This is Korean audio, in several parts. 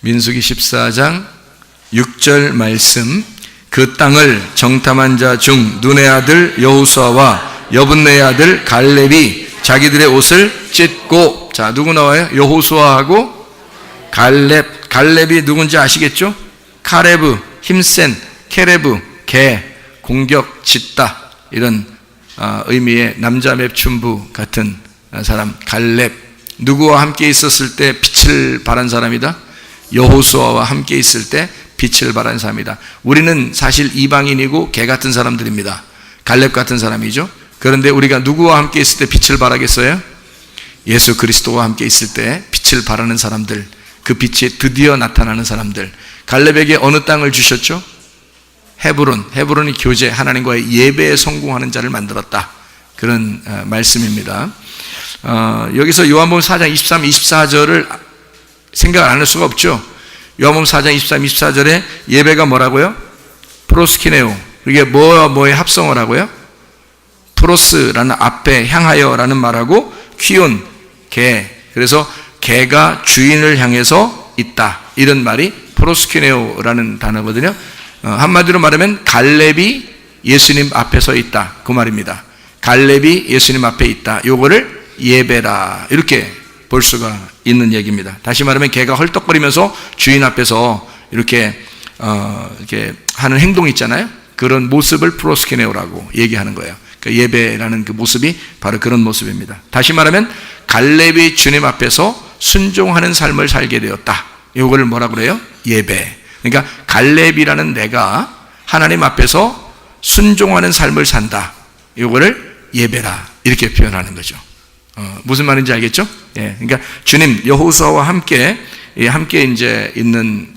민수기 14장 6절 말씀. 그 땅을 정탐한 자 중 눈의 아들 여호수아와 여분네의 아들 갈렙이 자기들의 옷을 찢고, 자 누구 나와요? 여호수아하고 갈렙. 갈렙이 누군지 아시겠죠? 카레브, 힘센, 케레브, 개, 공격, 짙다, 이런 의미의 남자 맵춘부 같은 사람 갈렙. 누구와 함께 있었을 때 빛을 발한 사람이다? 여호수아와 함께 있을 때 빛을 발한 사람이다. 우리는 사실 이방인이고 개 같은 사람들입니다. 갈렙 같은 사람이죠. 그런데 우리가 누구와 함께 있을 때 빛을 발하겠어요? 예수 그리스도와 함께 있을 때 빛을 발하는 사람들, 그 빛이 드디어 나타나는 사람들. 갈렙에게 어느 땅을 주셨죠? 헤브론. 헤브론이 교제, 하나님과의 예배에 성공하는 자를 만들었다, 그런 말씀입니다. 여기서 요한복음 4장 23, 24절을 생각 안 할 수가 없죠. 요한복음 4장 23, 24절에 예배가 뭐라고요? 프로스키네오. 이게 뭐의 합성어를 하고요? 프로스라는 앞에 향하여라는 말하고 퀴온, 개. 그래서 개가 주인을 향해서 있다, 이런 말이 프로스키네오라는 단어거든요. 한마디로 말하면 갈렙이 예수님 앞에 서 있다, 그 말입니다. 갈렙이 예수님 앞에 있다, 요거를 예배라, 이렇게 볼 수가 있는 얘기입니다. 다시 말하면 개가 헐떡거리면서 주인 앞에서 이렇게 하는 행동이 있잖아요. 그런 모습을 프로스키네오라고 얘기하는 거예요. 그러니까 예배라는 그 모습이 바로 그런 모습입니다. 다시 말하면 갈렙이 주님 앞에서 순종하는 삶을 살게 되었다, 이거를 뭐라 그래요? 예배. 그러니까 갈렙이라는 내가 하나님 앞에서 순종하는 삶을 산다, 이거를 예배라, 이렇게 표현하는 거죠. 무슨 말인지 알겠죠? 예, 그러니까 주님, 여호수아와 함께 이제 있는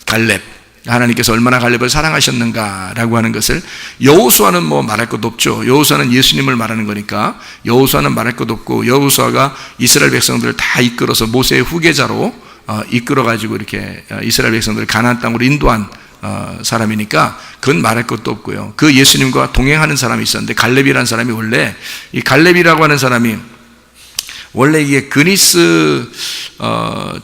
갈렙, 하나님께서 얼마나 갈렙을 사랑하셨는가라고 하는 것을, 여호수아는 뭐 말할 것도 없죠. 여호수아는 예수님을 말하는 거니까 여호수아는 말할 것도 없고, 여호수아가 이스라엘 백성들을 다 이끌어서 모세의 후계자로 이끌어가지고 이렇게 이스라엘 백성들을 가나안 땅으로 인도한 사람이니까 그건 말할 것도 없고요. 그 예수님과 동행하는 사람이 있었는데, 갈렙이라는 사람이 원래, 이 갈렙이라고 하는 사람이 원래 이게 그니스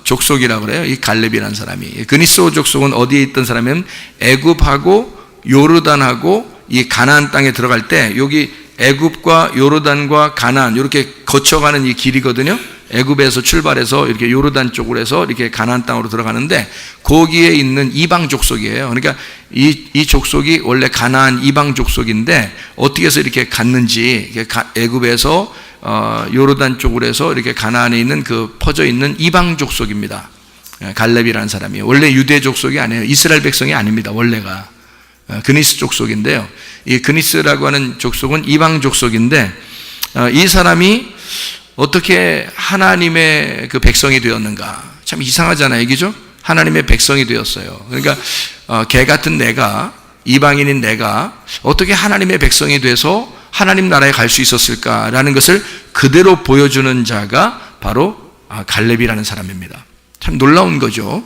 족속이라고 그래요. 이 갈렙이라는 사람이. 그니스 족속은 어디에 있던 사람이면 애굽하고 요르단하고 이 가나안 땅에 들어갈 때, 여기 애굽과 요르단과 가나안 이렇게 거쳐가는 이 길이거든요. 애굽에서 출발해서 이렇게 요르단 쪽으로 해서 이렇게 가나안 땅으로 들어가는데, 거기에 있는 이방 족속이에요. 그러니까 이 족속이 원래 가나안 이방 족속인데, 어떻게 해서 이렇게 갔는지, 애굽에서 요르단 쪽으로 해서 이렇게 가나안에 있는 그 퍼져 있는 이방 족속입니다. 갈렙이라는 사람이 원래 유대 족속이 아니에요. 이스라엘 백성이 아닙니다. 원래가 그니스 족속인데요. 이 그니스라고 하는 족속은 이방 족속인데, 이 사람이 어떻게 하나님의 그 백성이 되었는가? 참 이상하잖아요, 이게죠? 하나님의 백성이 되었어요. 그러니까 개 같은 내가, 이방인인 내가 어떻게 하나님의 백성이 돼서 하나님 나라에 갈 수 있었을까라는 것을 그대로 보여주는 자가 바로 갈렙이라는 사람입니다. 참 놀라운 거죠.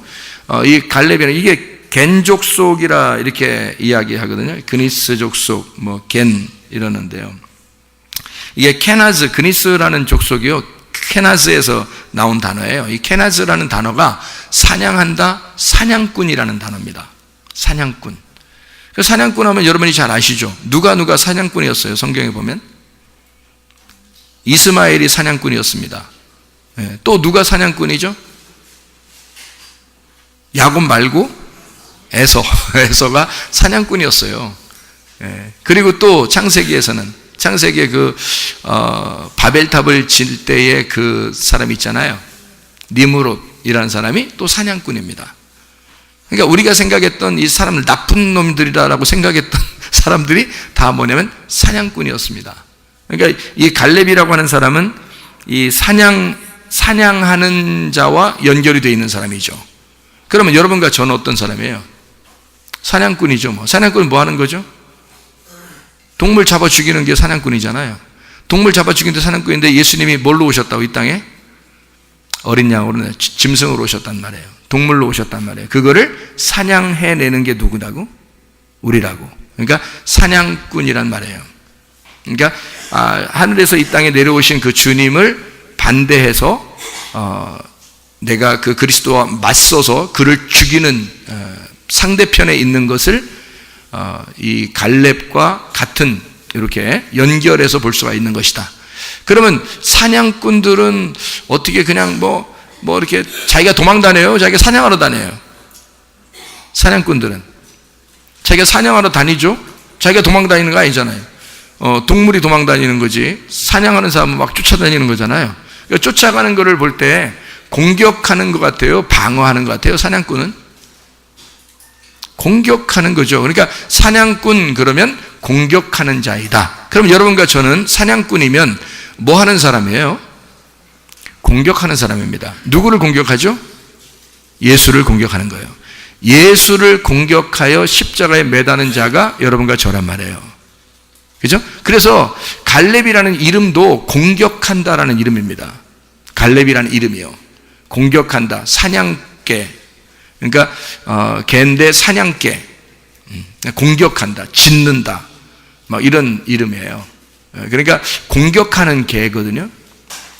이 갈렙이라는, 이게 겐 족속이라 이렇게 이야기하거든요. 그니스 족속, 뭐 겐 이러는데요. 이게 케나즈, 그니스라는 족속이요, 케나즈에서 나온 단어예요. 이 케나즈라는 단어가 사냥한다, 사냥꾼이라는 단어입니다. 사냥꾼. 그 사냥꾼 하면 여러분이 잘 아시죠? 누가 사냥꾼이었어요? 성경에 보면 이스마엘이 사냥꾼이었습니다. 예, 또 누가 사냥꾼이죠? 야곱 말고 에서가 사냥꾼이었어요. 예, 그리고 또 창세기에 그 바벨탑을 질 때의 그 사람이 있잖아요. 니므롯이라는 사람이 또 사냥꾼입니다. 그러니까 우리가 생각했던 이 사람들, 나쁜 놈들이라고 생각했던 사람들이 다 뭐냐면 사냥꾼이었습니다. 그러니까 이 갈렙이라고 하는 사람은 이 사냥하는 자와 연결이 되어 있는 사람이죠. 그러면 여러분과 저는 어떤 사람이에요? 사냥꾼이죠. 뭐 사냥꾼은 뭐 하는 거죠? 동물 잡아 죽이는 게 사냥꾼이잖아요. 동물 잡아 죽이는 게 사냥꾼인데, 예수님이 뭘로 오셨다고? 이 땅에 어린 양으로, 짐승으로 오셨단 말이에요. 동물로 오셨단 말이에요. 그거를 사냥해내는 게 누구라고? 우리라고. 그러니까 사냥꾼이란 말이에요. 그러니까 하늘에서 이 땅에 내려오신 그 주님을 반대해서 내가 그 그리스도와 맞서서 그를 죽이는 상대편에 있는 것을 이 갈렙과 같은 이렇게 연결해서 볼 수가 있는 것이다. 그러면 사냥꾼들은 어떻게 그냥 뭐 이렇게 자기가 도망 다녀요? 자기가 사냥하러 다녀요? 사냥꾼들은 자기가 사냥하러 다니죠? 자기가 도망 다니는 거 아니잖아요. 동물이 도망 다니는 거지. 사냥하는 사람은 막 쫓아다니는 거잖아요. 그러니까 쫓아가는 거를 볼 때 공격하는 것 같아요? 방어하는 것 같아요? 사냥꾼은? 공격하는 거죠. 그러니까 사냥꾼 그러면 공격하는 자이다. 그럼 여러분과 저는 사냥꾼이면 뭐 하는 사람이에요? 공격하는 사람입니다. 누구를 공격하죠? 예수를 공격하는 거예요. 예수를 공격하여 십자가에 매다는 자가 여러분과 저란 말이에요. 그죠? 그래서 갈렙이라는 이름도 공격한다라는 이름입니다. 갈렙이라는 이름이요. 공격한다. 사냥개. 그러니까 개인데 사냥개. 공격한다. 짖는다. 막 이런 이름이에요. 그러니까 공격하는 개거든요.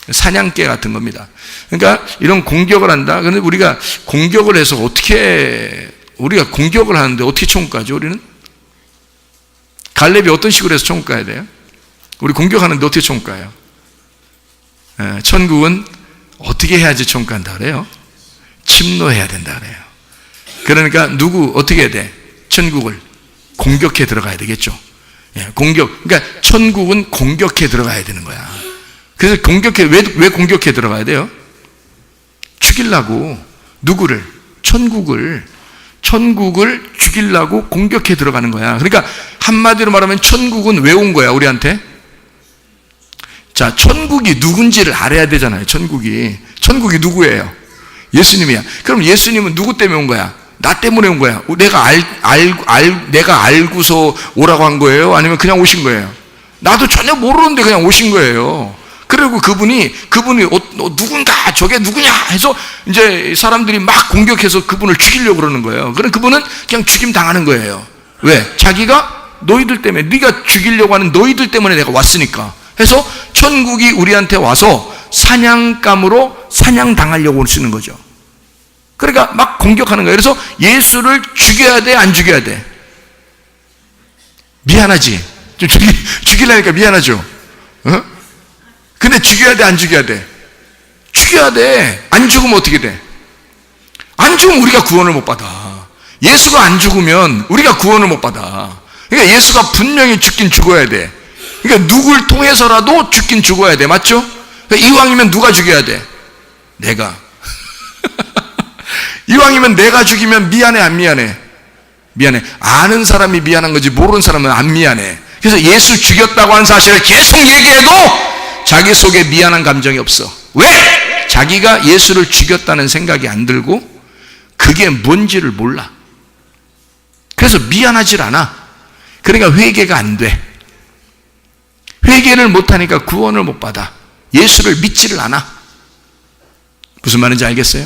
사냥개 같은 겁니다. 그러니까 이런 공격을 한다. 그런데 우리가 공격을 해서 우리가 공격을 하는데 어떻게 총 까죠? 우리는? 갈렙이 어떤 식으로 해서 총 까야 돼요? 우리 공격하는데 어떻게 총 까요? 천국은 어떻게 해야지 총 깐다 그래요? 침노해야 된다 그래요. 그러니까 어떻게 해야 돼? 천국을 공격해 들어가야 되겠죠. 그러니까 천국은 공격해 들어가야 되는 거야. 그래서 왜 공격해 들어가야 돼요? 죽이려고. 누구를? 천국을 죽이려고 공격해 들어가는 거야. 그러니까 한마디로 말하면 천국은 왜 온 거야, 우리한테? 자, 천국이 누군지를 알아야 되잖아요. 천국이 누구예요? 예수님이야. 그럼 예수님은 누구 때문에 온 거야? 나 때문에 온 거야. 내가 알고서 오라고 한 거예요? 아니면 그냥 오신 거예요? 나도 전혀 모르는데 그냥 오신 거예요. 그리고 그분이 누군가, 저게 누구냐 해서 이제 사람들이 막 공격해서 그분을 죽이려고 그러는 거예요. 그럼 그분은 그냥 죽임 당하는 거예요. 왜? 자기가 너희들 때문에, 네가 죽이려고 하는 너희들 때문에 내가 왔으니까 해서 천국이 우리한테 와서 사냥감으로 사냥당하려고 쓰는 거죠. 그러니까 막 공격하는 거예요. 그래서 예수를 죽여야 돼, 안 죽여야 돼? 미안하지? 좀 죽이려니까 미안하죠? 근데 죽여야 돼, 안 죽여야 돼? 죽여야 돼. 안 죽으면 어떻게 돼? 안 죽으면 우리가 구원을 못 받아. 예수가 안 죽으면 우리가 구원을 못 받아. 그러니까 예수가 분명히 죽긴 죽어야 돼. 그러니까 누굴 통해서라도 죽긴 죽어야 돼. 맞죠? 그러니까 이왕이면 누가 죽여야 돼? 내가. 이왕이면 내가 죽이면 미안해, 안 미안해? 미안해. 아는 사람이 미안한 거지 모르는 사람은 안 미안해. 그래서 예수 죽였다고 하는 사실을 계속 얘기해도 자기 속에 미안한 감정이 없어. 왜? 자기가 예수를 죽였다는 생각이 안 들고 그게 뭔지를 몰라. 그래서 미안하질 않아. 그러니까 회개가 안 돼. 회개를 못하니까 구원을 못 받아. 예수를 믿지를 않아. 무슨 말인지 알겠어요?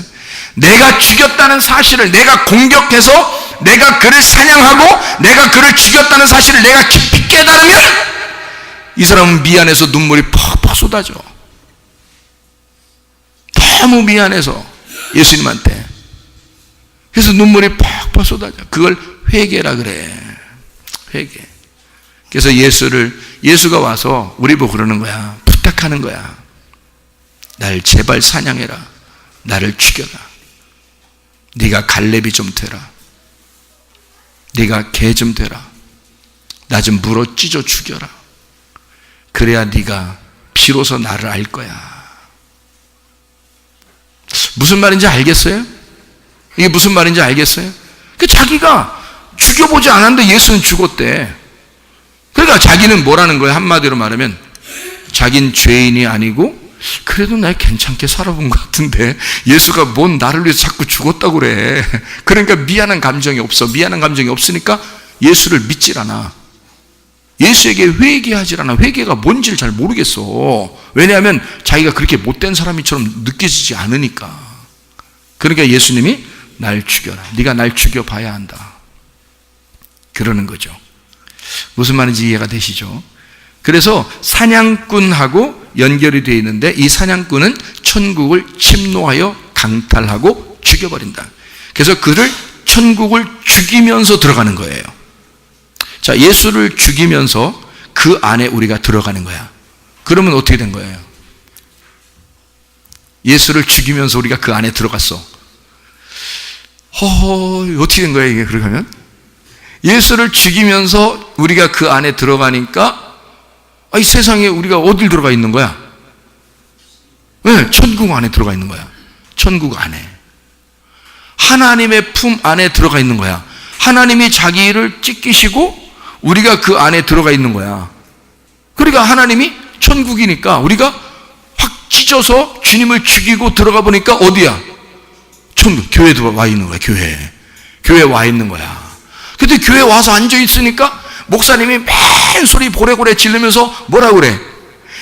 내가 죽였다는 사실을 내가 공격해서 내가 그를 사냥하고 내가 그를 죽였다는 사실을 내가 깊이 깨달으면 이 사람은 미안해서 눈물이 퍽퍽 쏟아져. 너무 미안해서 예수님한테. 그래서 눈물이 퍽퍽 쏟아져. 그걸 회개라 그래. 회개. 그래서 예수가 와서 우리 보고 그러는 거야. 부탁하는 거야. 날 제발 사냥해라. 나를 죽여라. 네가 갈렙이 좀 되라. 네가 개 좀 되라. 나 좀 물어 찢어 죽여라. 그래야 네가 비로소 나를 알 거야. 무슨 말인지 알겠어요? 이게 무슨 말인지 알겠어요? 자기가 죽여보지 않았는데 예수는 죽었대. 그러니까 자기는 뭐라는 거예요? 한마디로 말하면 자긴 죄인이 아니고 그래도 나 괜찮게 살아본 것 같은데 예수가 뭔 나를 위해서 자꾸 죽었다고 그래. 그러니까 미안한 감정이 없어. 미안한 감정이 없으니까 예수를 믿질 않아. 예수에게 회개하질 않아. 회개가 뭔지를 잘 모르겠어. 왜냐하면 자기가 그렇게 못된 사람처럼 느껴지지 않으니까. 그러니까 예수님이 날 죽여라. 네가 날 죽여봐야 한다. 그러는 거죠. 무슨 말인지 이해가 되시죠? 그래서 사냥꾼하고 연결이 되어 있는데 이 사냥꾼은 천국을 침노하여 강탈하고 죽여버린다. 그래서 그를 천국을 죽이면서 들어가는 거예요. 자, 예수를 죽이면서 그 안에 우리가 들어가는 거야. 그러면 어떻게 된 거예요? 예수를 죽이면서 우리가 그 안에 들어갔어. 어떻게 된 거야 이게? 그렇게 하면 예수를 죽이면서 우리가 그 안에 들어가니까 이 세상에 우리가 어딜 들어가 있는 거야? 네, 천국 안에 들어가 있는 거야. 천국 안에 하나님의 품 안에 들어가 있는 거야. 하나님이 자기를 찢기시고 우리가 그 안에 들어가 있는 거야. 그러니까 하나님이 천국이니까 우리가 확 찢어서 주님을 죽이고 들어가 보니까 어디야? 천국, 교회도 와 있는 거야. 교회에 와 있는 거야. 근데 교회에 와서 앉아 있으니까 목사님이 맨 소리 고래고래 지르면서 뭐라 그래?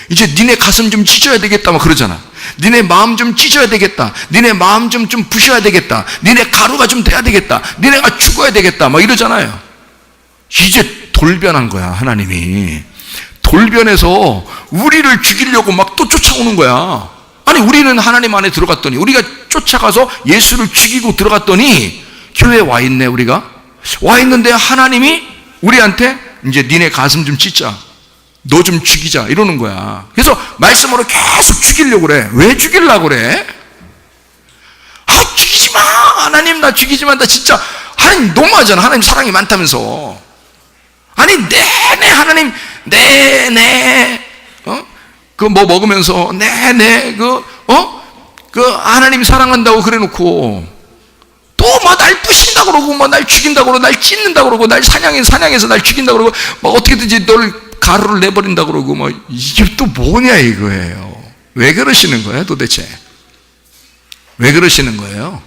이제 니네 가슴 좀 찢어야 되겠다 막 그러잖아. 니네 마음 좀 찢어야 되겠다. 니네 마음 좀 부셔야 되겠다. 니네 가루가 좀 돼야 되겠다. 니네가 죽어야 되겠다 막 이러잖아요. 이제 돌변한 거야. 하나님이 돌변해서 우리를 죽이려고 막 또 쫓아오는 거야. 아니 우리는 하나님 안에 들어갔더니, 우리가 쫓아가서 예수를 죽이고 들어갔더니 교회에 와 있네. 우리가 와 있는데 하나님이 우리한테 이제 니네 가슴 좀 찢자, 너 좀 죽이자 이러는 거야. 그래서 말씀으로 계속 죽이려고 그래. 왜 죽이려고 그래? 죽이지 마. 하나님 나 죽이지 마. 나 진짜 하나님 너무하잖아. 하나님 사랑이 많다면서. 아니 내내 하나님 내내 그 뭐 먹으면서 내내 그 하나님 사랑한다고 그래놓고 또 뭐 날 부신다 그러고 뭐 날 죽인다 그러고 날 찢는다 그러고 날 사냥해서 날 죽인다 그러고 뭐 어떻게든지 너를 가루를 내버린다 그러고 뭐 이게 또 뭐냐 이거예요. 왜 그러시는 거예요 도대체? 왜 그러시는 거예요?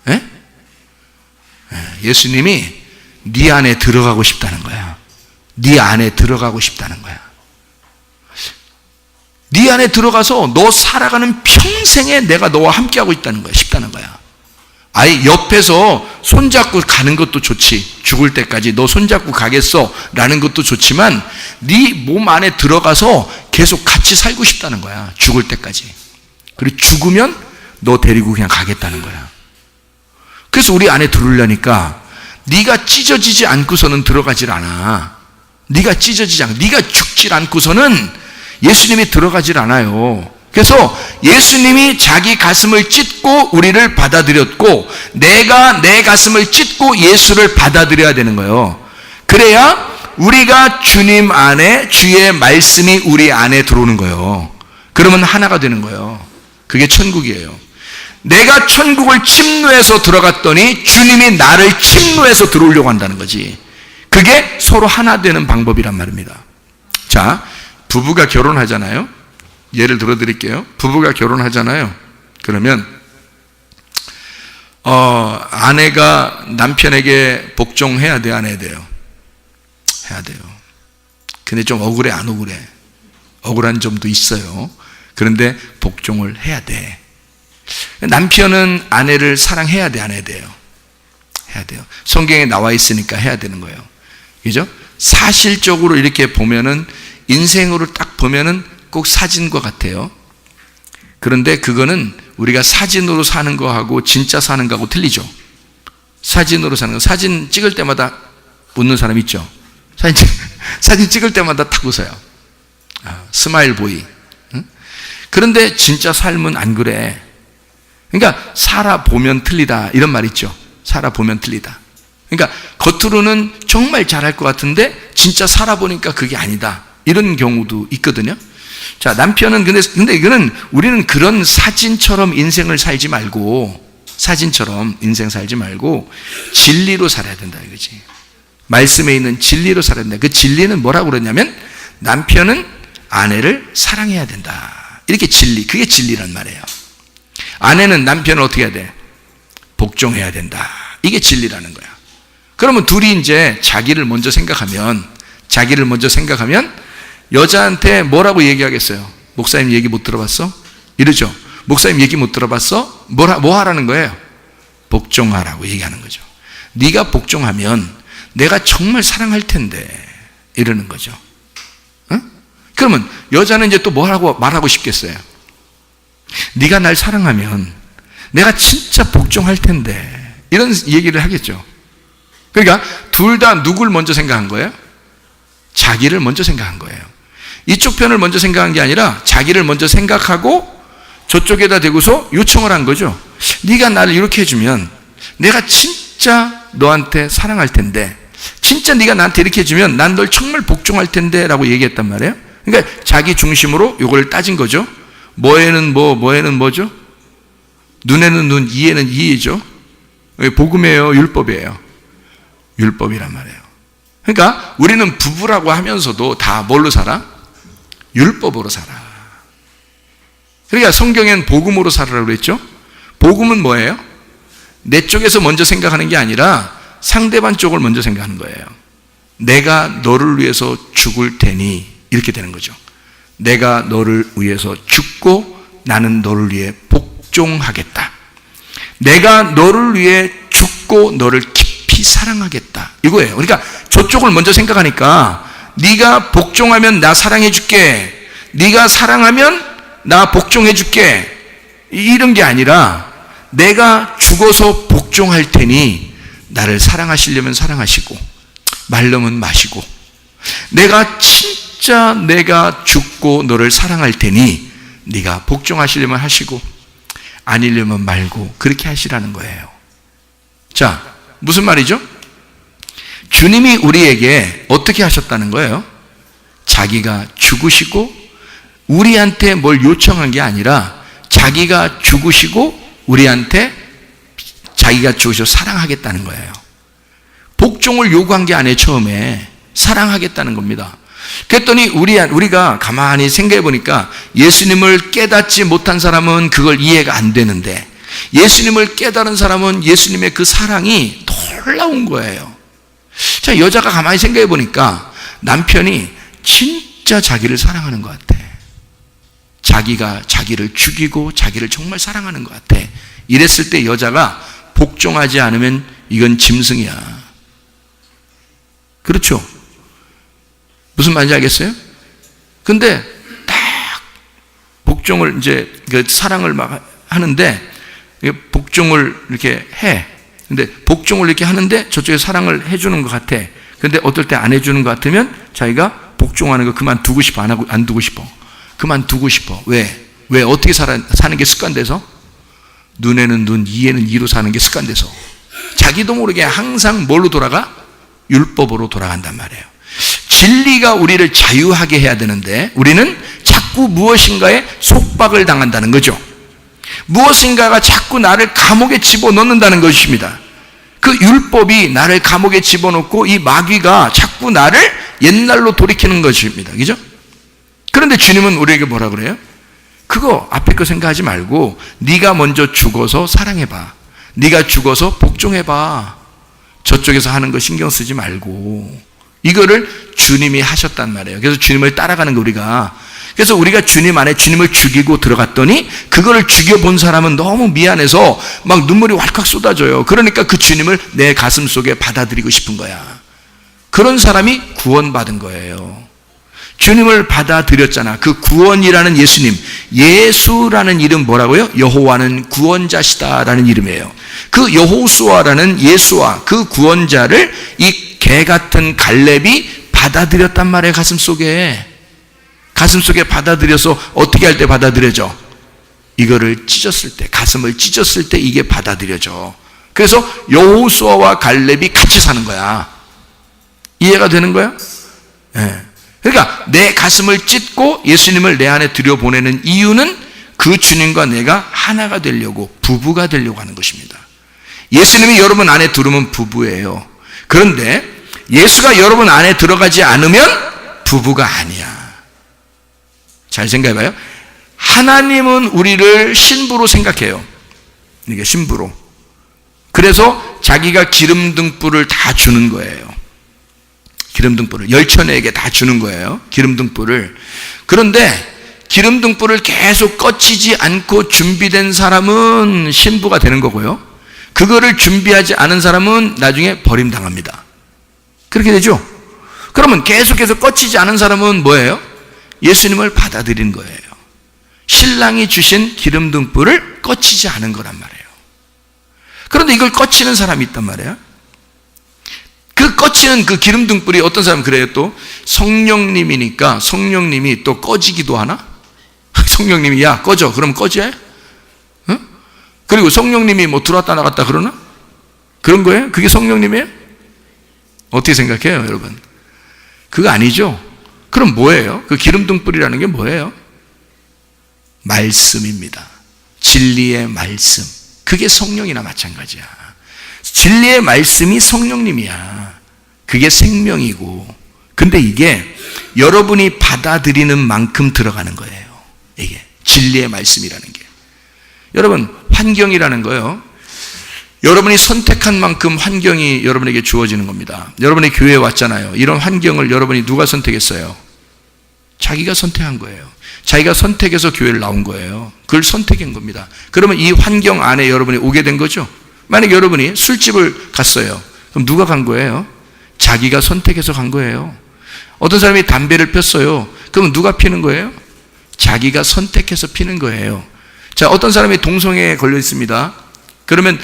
예? 예수님이 네 안에 들어가고 싶다는 거야. 네 안에 들어가고 싶다는 거야. 네 안에 들어가서 너 살아가는 평생에 내가 너와 함께하고 있다는 거야. 싶다는 거야. 아예 옆에서 손잡고 가는 것도 좋지. 죽을 때까지 너 손잡고 가겠어 라는 것도 좋지만 네 몸 안에 들어가서 계속 같이 살고 싶다는 거야. 죽을 때까지. 그리고 죽으면 너 데리고 그냥 가겠다는 거야. 그래서 우리 안에 들어오려니까 네가 찢어지지 않고서는 들어가질 않아. 네가 찢어지지 않고 네가 죽질 않고서는 예수님이 들어가질 않아요. 그래서 예수님이 자기 가슴을 찢고 우리를 받아들였고 내가 내 가슴을 찢고 예수를 받아들여야 되는 거예요. 그래야 우리가 주님 안에 주의 말씀이 우리 안에 들어오는 거예요. 그러면 하나가 되는 거예요. 그게 천국이에요. 내가 천국을 침노해서 들어갔더니 주님이 나를 침노해서 들어오려고 한다는 거지. 그게 서로 하나 되는 방법이란 말입니다. 자, 부부가 결혼하잖아요. 예를 들어 드릴게요. 부부가 결혼하잖아요. 그러면 아내가 남편에게 복종해야 돼, 안 해야 돼요? 해야 돼요. 근데 좀 억울해, 안 억울해? 억울한 점도 있어요. 그런데 복종을 해야 돼. 남편은 아내를 사랑해야 돼, 안 해야 돼요? 해야 돼요. 성경에 나와 있으니까 해야 되는 거예요. 그죠? 사실적으로 이렇게 보면은 인생으로 딱 보면은 꼭 사진과 같아요. 그런데 그거는 우리가 사진으로 사는 거하고 진짜 사는 거하고 틀리죠. 사진으로 사는 거, 사진 찍을 때마다 웃는 사람 있죠. 사진 찍을 때마다 탁 웃어요. 스마일 보이. 응? 그런데 진짜 삶은 안 그래. 그러니까 살아보면 틀리다 이런 말 있죠. 살아보면 틀리다. 그러니까 겉으로는 정말 잘할 것 같은데 진짜 살아보니까 그게 아니다. 이런 경우도 있거든요. 자, 남편은 근데 이거는 우리는 그런 사진처럼 인생을 살지 말고, 사진처럼 인생 살지 말고 진리로 살아야 된다 이거지. 말씀에 있는 진리로 살아야 된다. 그 진리는 뭐라고 그러냐면 남편은 아내를 사랑해야 된다. 이렇게 진리, 그게 진리란 말이에요. 아내는 남편을 어떻게 해야 돼? 복종해야 된다. 이게 진리라는 거야. 그러면 둘이 이제 자기를 먼저 생각하면 여자한테 뭐라고 얘기하겠어요? 목사님 얘기 못 들어봤어? 이러죠. 목사님 얘기 못 들어봤어? 뭐 하라는 거예요? 복종하라고 얘기하는 거죠. 네가 복종하면 내가 정말 사랑할 텐데 이러는 거죠. 응? 그러면 여자는 이제 또 뭐라고 말하고 싶겠어요? 네가 날 사랑하면 내가 진짜 복종할 텐데. 이런 얘기를 하겠죠. 그러니까 둘 다 누굴 먼저 생각한 거예요? 자기를 먼저 생각한 거예요. 이쪽 편을 먼저 생각한 게 아니라 자기를 먼저 생각하고 저쪽에다 대고서 요청을 한 거죠. 네가 나를 이렇게 해주면 내가 진짜 너한테 사랑할 텐데, 진짜 네가 나한테 이렇게 해주면 난 널 정말 복종할 텐데 라고 얘기했단 말이에요. 그러니까 자기 중심으로 요걸 따진 거죠. 뭐에는 뭐, 뭐에는 뭐죠? 눈에는 눈, 이에는 이이죠. 복음이에요, 율법이에요? 율법이란 말이에요. 그러니까 우리는 부부라고 하면서도 다 뭘로 살아? 율법으로 살아. 그러니까 성경엔 복음으로 살아라고 그랬죠. 복음은 뭐예요? 내 쪽에서 먼저 생각하는 게 아니라 상대방 쪽을 먼저 생각하는 거예요. 내가 너를 위해서 죽을 테니, 이렇게 되는 거죠. 내가 너를 위해서 죽고 나는 너를 위해 복종하겠다. 내가 너를 위해 죽고 너를 깊이 사랑하겠다, 이거예요. 그러니까 저쪽을 먼저 생각하니까 네가 복종하면 나 사랑해 줄게, 네가 사랑하면 나 복종해 줄게, 이런 게 아니라 내가 죽어서 복종할 테니 나를 사랑하시려면 사랑하시고 말려면 마시고, 내가 진짜 내가 죽고 너를 사랑할 테니 네가 복종하시려면 하시고 아니려면 말고, 그렇게 하시라는 거예요. 자, 무슨 말이죠? 주님이 우리에게 어떻게 하셨다는 거예요? 자기가 죽으시고 우리한테 뭘 요청한 게 아니라 자기가 죽으시고 우리한테 자기가 죽으셔서 사랑하겠다는 거예요. 복종을 요구한 게 아니에요. 처음에 사랑하겠다는 겁니다. 그랬더니 우리가 가만히 생각해 보니까 예수님을 깨닫지 못한 사람은 그걸 이해가 안 되는데, 예수님을 깨달은 사람은 예수님의 그 사랑이 놀라운 거예요. 자, 여자가 가만히 생각해 보니까 남편이 진짜 자기를 사랑하는 것 같아. 자기가 자기를 죽이고 자기를 정말 사랑하는 것 같아. 이랬을 때 여자가 복종하지 않으면 이건 짐승이야. 그렇죠? 무슨 말인지 알겠어요? 근데 딱 복종을 이제 그 사랑을 막 하는데, 복종을 이렇게 해. 근데 복종을 이렇게 하는데 저쪽에 사랑을 해주는 것 같아. 근데 어떨 때 안 해주는 것 같으면 자기가 복종하는 거 그만두고 싶어. 안 두고 싶어. 그만두고 싶어. 왜? 어떻게 사는 게 습관돼서? 눈에는 눈, 이에는 이로 사는 게 습관돼서 자기도 모르게 항상 뭘로 돌아가? 율법으로 돌아간단 말이에요. 진리가 우리를 자유하게 해야 되는데 우리는 자꾸 무엇인가에 속박을 당한다는 거죠. 무엇인가가 자꾸 나를 감옥에 집어넣는다는 것입니다. 그 율법이 나를 감옥에 집어넣고 이 마귀가 자꾸 나를 옛날로 돌이키는 것입니다. 그죠? 그런데 주님은 우리에게 뭐라 그래요? 그거 앞에 거 생각하지 말고 네가 먼저 죽어서 사랑해봐. 네가 죽어서 복종해봐. 저쪽에서 하는 거 신경 쓰지 말고. 이거를 주님이 하셨단 말이에요. 그래서 주님을 따라가는 거 그래서 우리가 주님 안에 주님을 죽이고 들어갔더니 그거를 죽여본 사람은 너무 미안해서 막 눈물이 왈칵 쏟아져요. 그러니까 그 주님을 내 가슴 속에 받아들이고 싶은 거야. 그런 사람이 구원받은 거예요. 주님을 받아들였잖아. 그 구원이라는 예수님, 예수라는 이름 뭐라고요? 여호와는 구원자시다라는 이름이에요. 그 여호수아라는 예수와 그 구원자를 이 개 같은 갈렙이 받아들였단 말이에요. 가슴속에 받아들여서 어떻게 할 때 받아들여져? 이거를 찢었을 때, 가슴을 찢었을 때 이게 받아들여져. 그래서 여호수아와 갈렙이 같이 사는 거야. 이해가 되는 거야? 네. 그러니까 내 가슴을 찢고 예수님을 내 안에 들여보내는 이유는 그 주님과 내가 하나가 되려고, 부부가 되려고 하는 것입니다. 예수님이 여러분 안에 들어오면 부부예요. 그런데 예수가 여러분 안에 들어가지 않으면 부부가 아니야. 잘 생각해봐요. 하나님은 우리를 신부로 생각해요. 이게 신부로. 그래서 자기가 기름등불을 다 주는 거예요. 기름등불을 열처녀에게 다 주는 거예요. 기름등불을. 그런데 기름등불을 계속 꺼치지 않고 준비된 사람은 신부가 되는 거고요. 그거를 준비하지 않은 사람은 나중에 버림당합니다. 그렇게 되죠? 그러면 계속해서 꺼치지 않은 사람은 뭐예요? 예수님을 받아들인 거예요. 신랑이 주신 기름 등불을 꺼치지 않은 거란 말이에요. 그런데 이걸 꺼치는 사람이 있단 말이에요. 그 꺼치는 그 기름 등불이 어떤 사람은 그래요. 또 성령님이니까 성령님이 또 꺼지기도 하나? 성령님이 야 꺼져. 그럼 꺼져? 어? 그리고 성령님이 뭐 들어왔다 나갔다 그러나? 그런 거예요? 그게 성령님이에요? 어떻게 생각해요, 여러분? 그거 아니죠? 그럼 뭐예요? 그 기름 등불이라는 게 뭐예요? 말씀입니다. 진리의 말씀. 그게 성령이나 마찬가지야. 진리의 말씀이 성령님이야. 그게 생명이고. 근데 이게 여러분이 받아들이는 만큼 들어가는 거예요. 이게 진리의 말씀이라는 게. 여러분, 환경이라는 거요. 여러분이 선택한 만큼 환경이 여러분에게 주어지는 겁니다. 여러분이 교회에 왔잖아요. 이런 환경을 여러분이 누가 선택했어요? 자기가 선택한 거예요. 자기가 선택해서 교회를 나온 거예요. 그걸 선택한 겁니다. 그러면 이 환경 안에 여러분이 오게 된 거죠. 만약 여러분이 술집을 갔어요. 그럼 누가 간 거예요? 자기가 선택해서 간 거예요. 어떤 사람이 담배를 폈어요. 그럼 누가 피는 거예요? 자기가 선택해서 피는 거예요. 자, 어떤 사람이 동성애에 걸려 있습니다. 그러면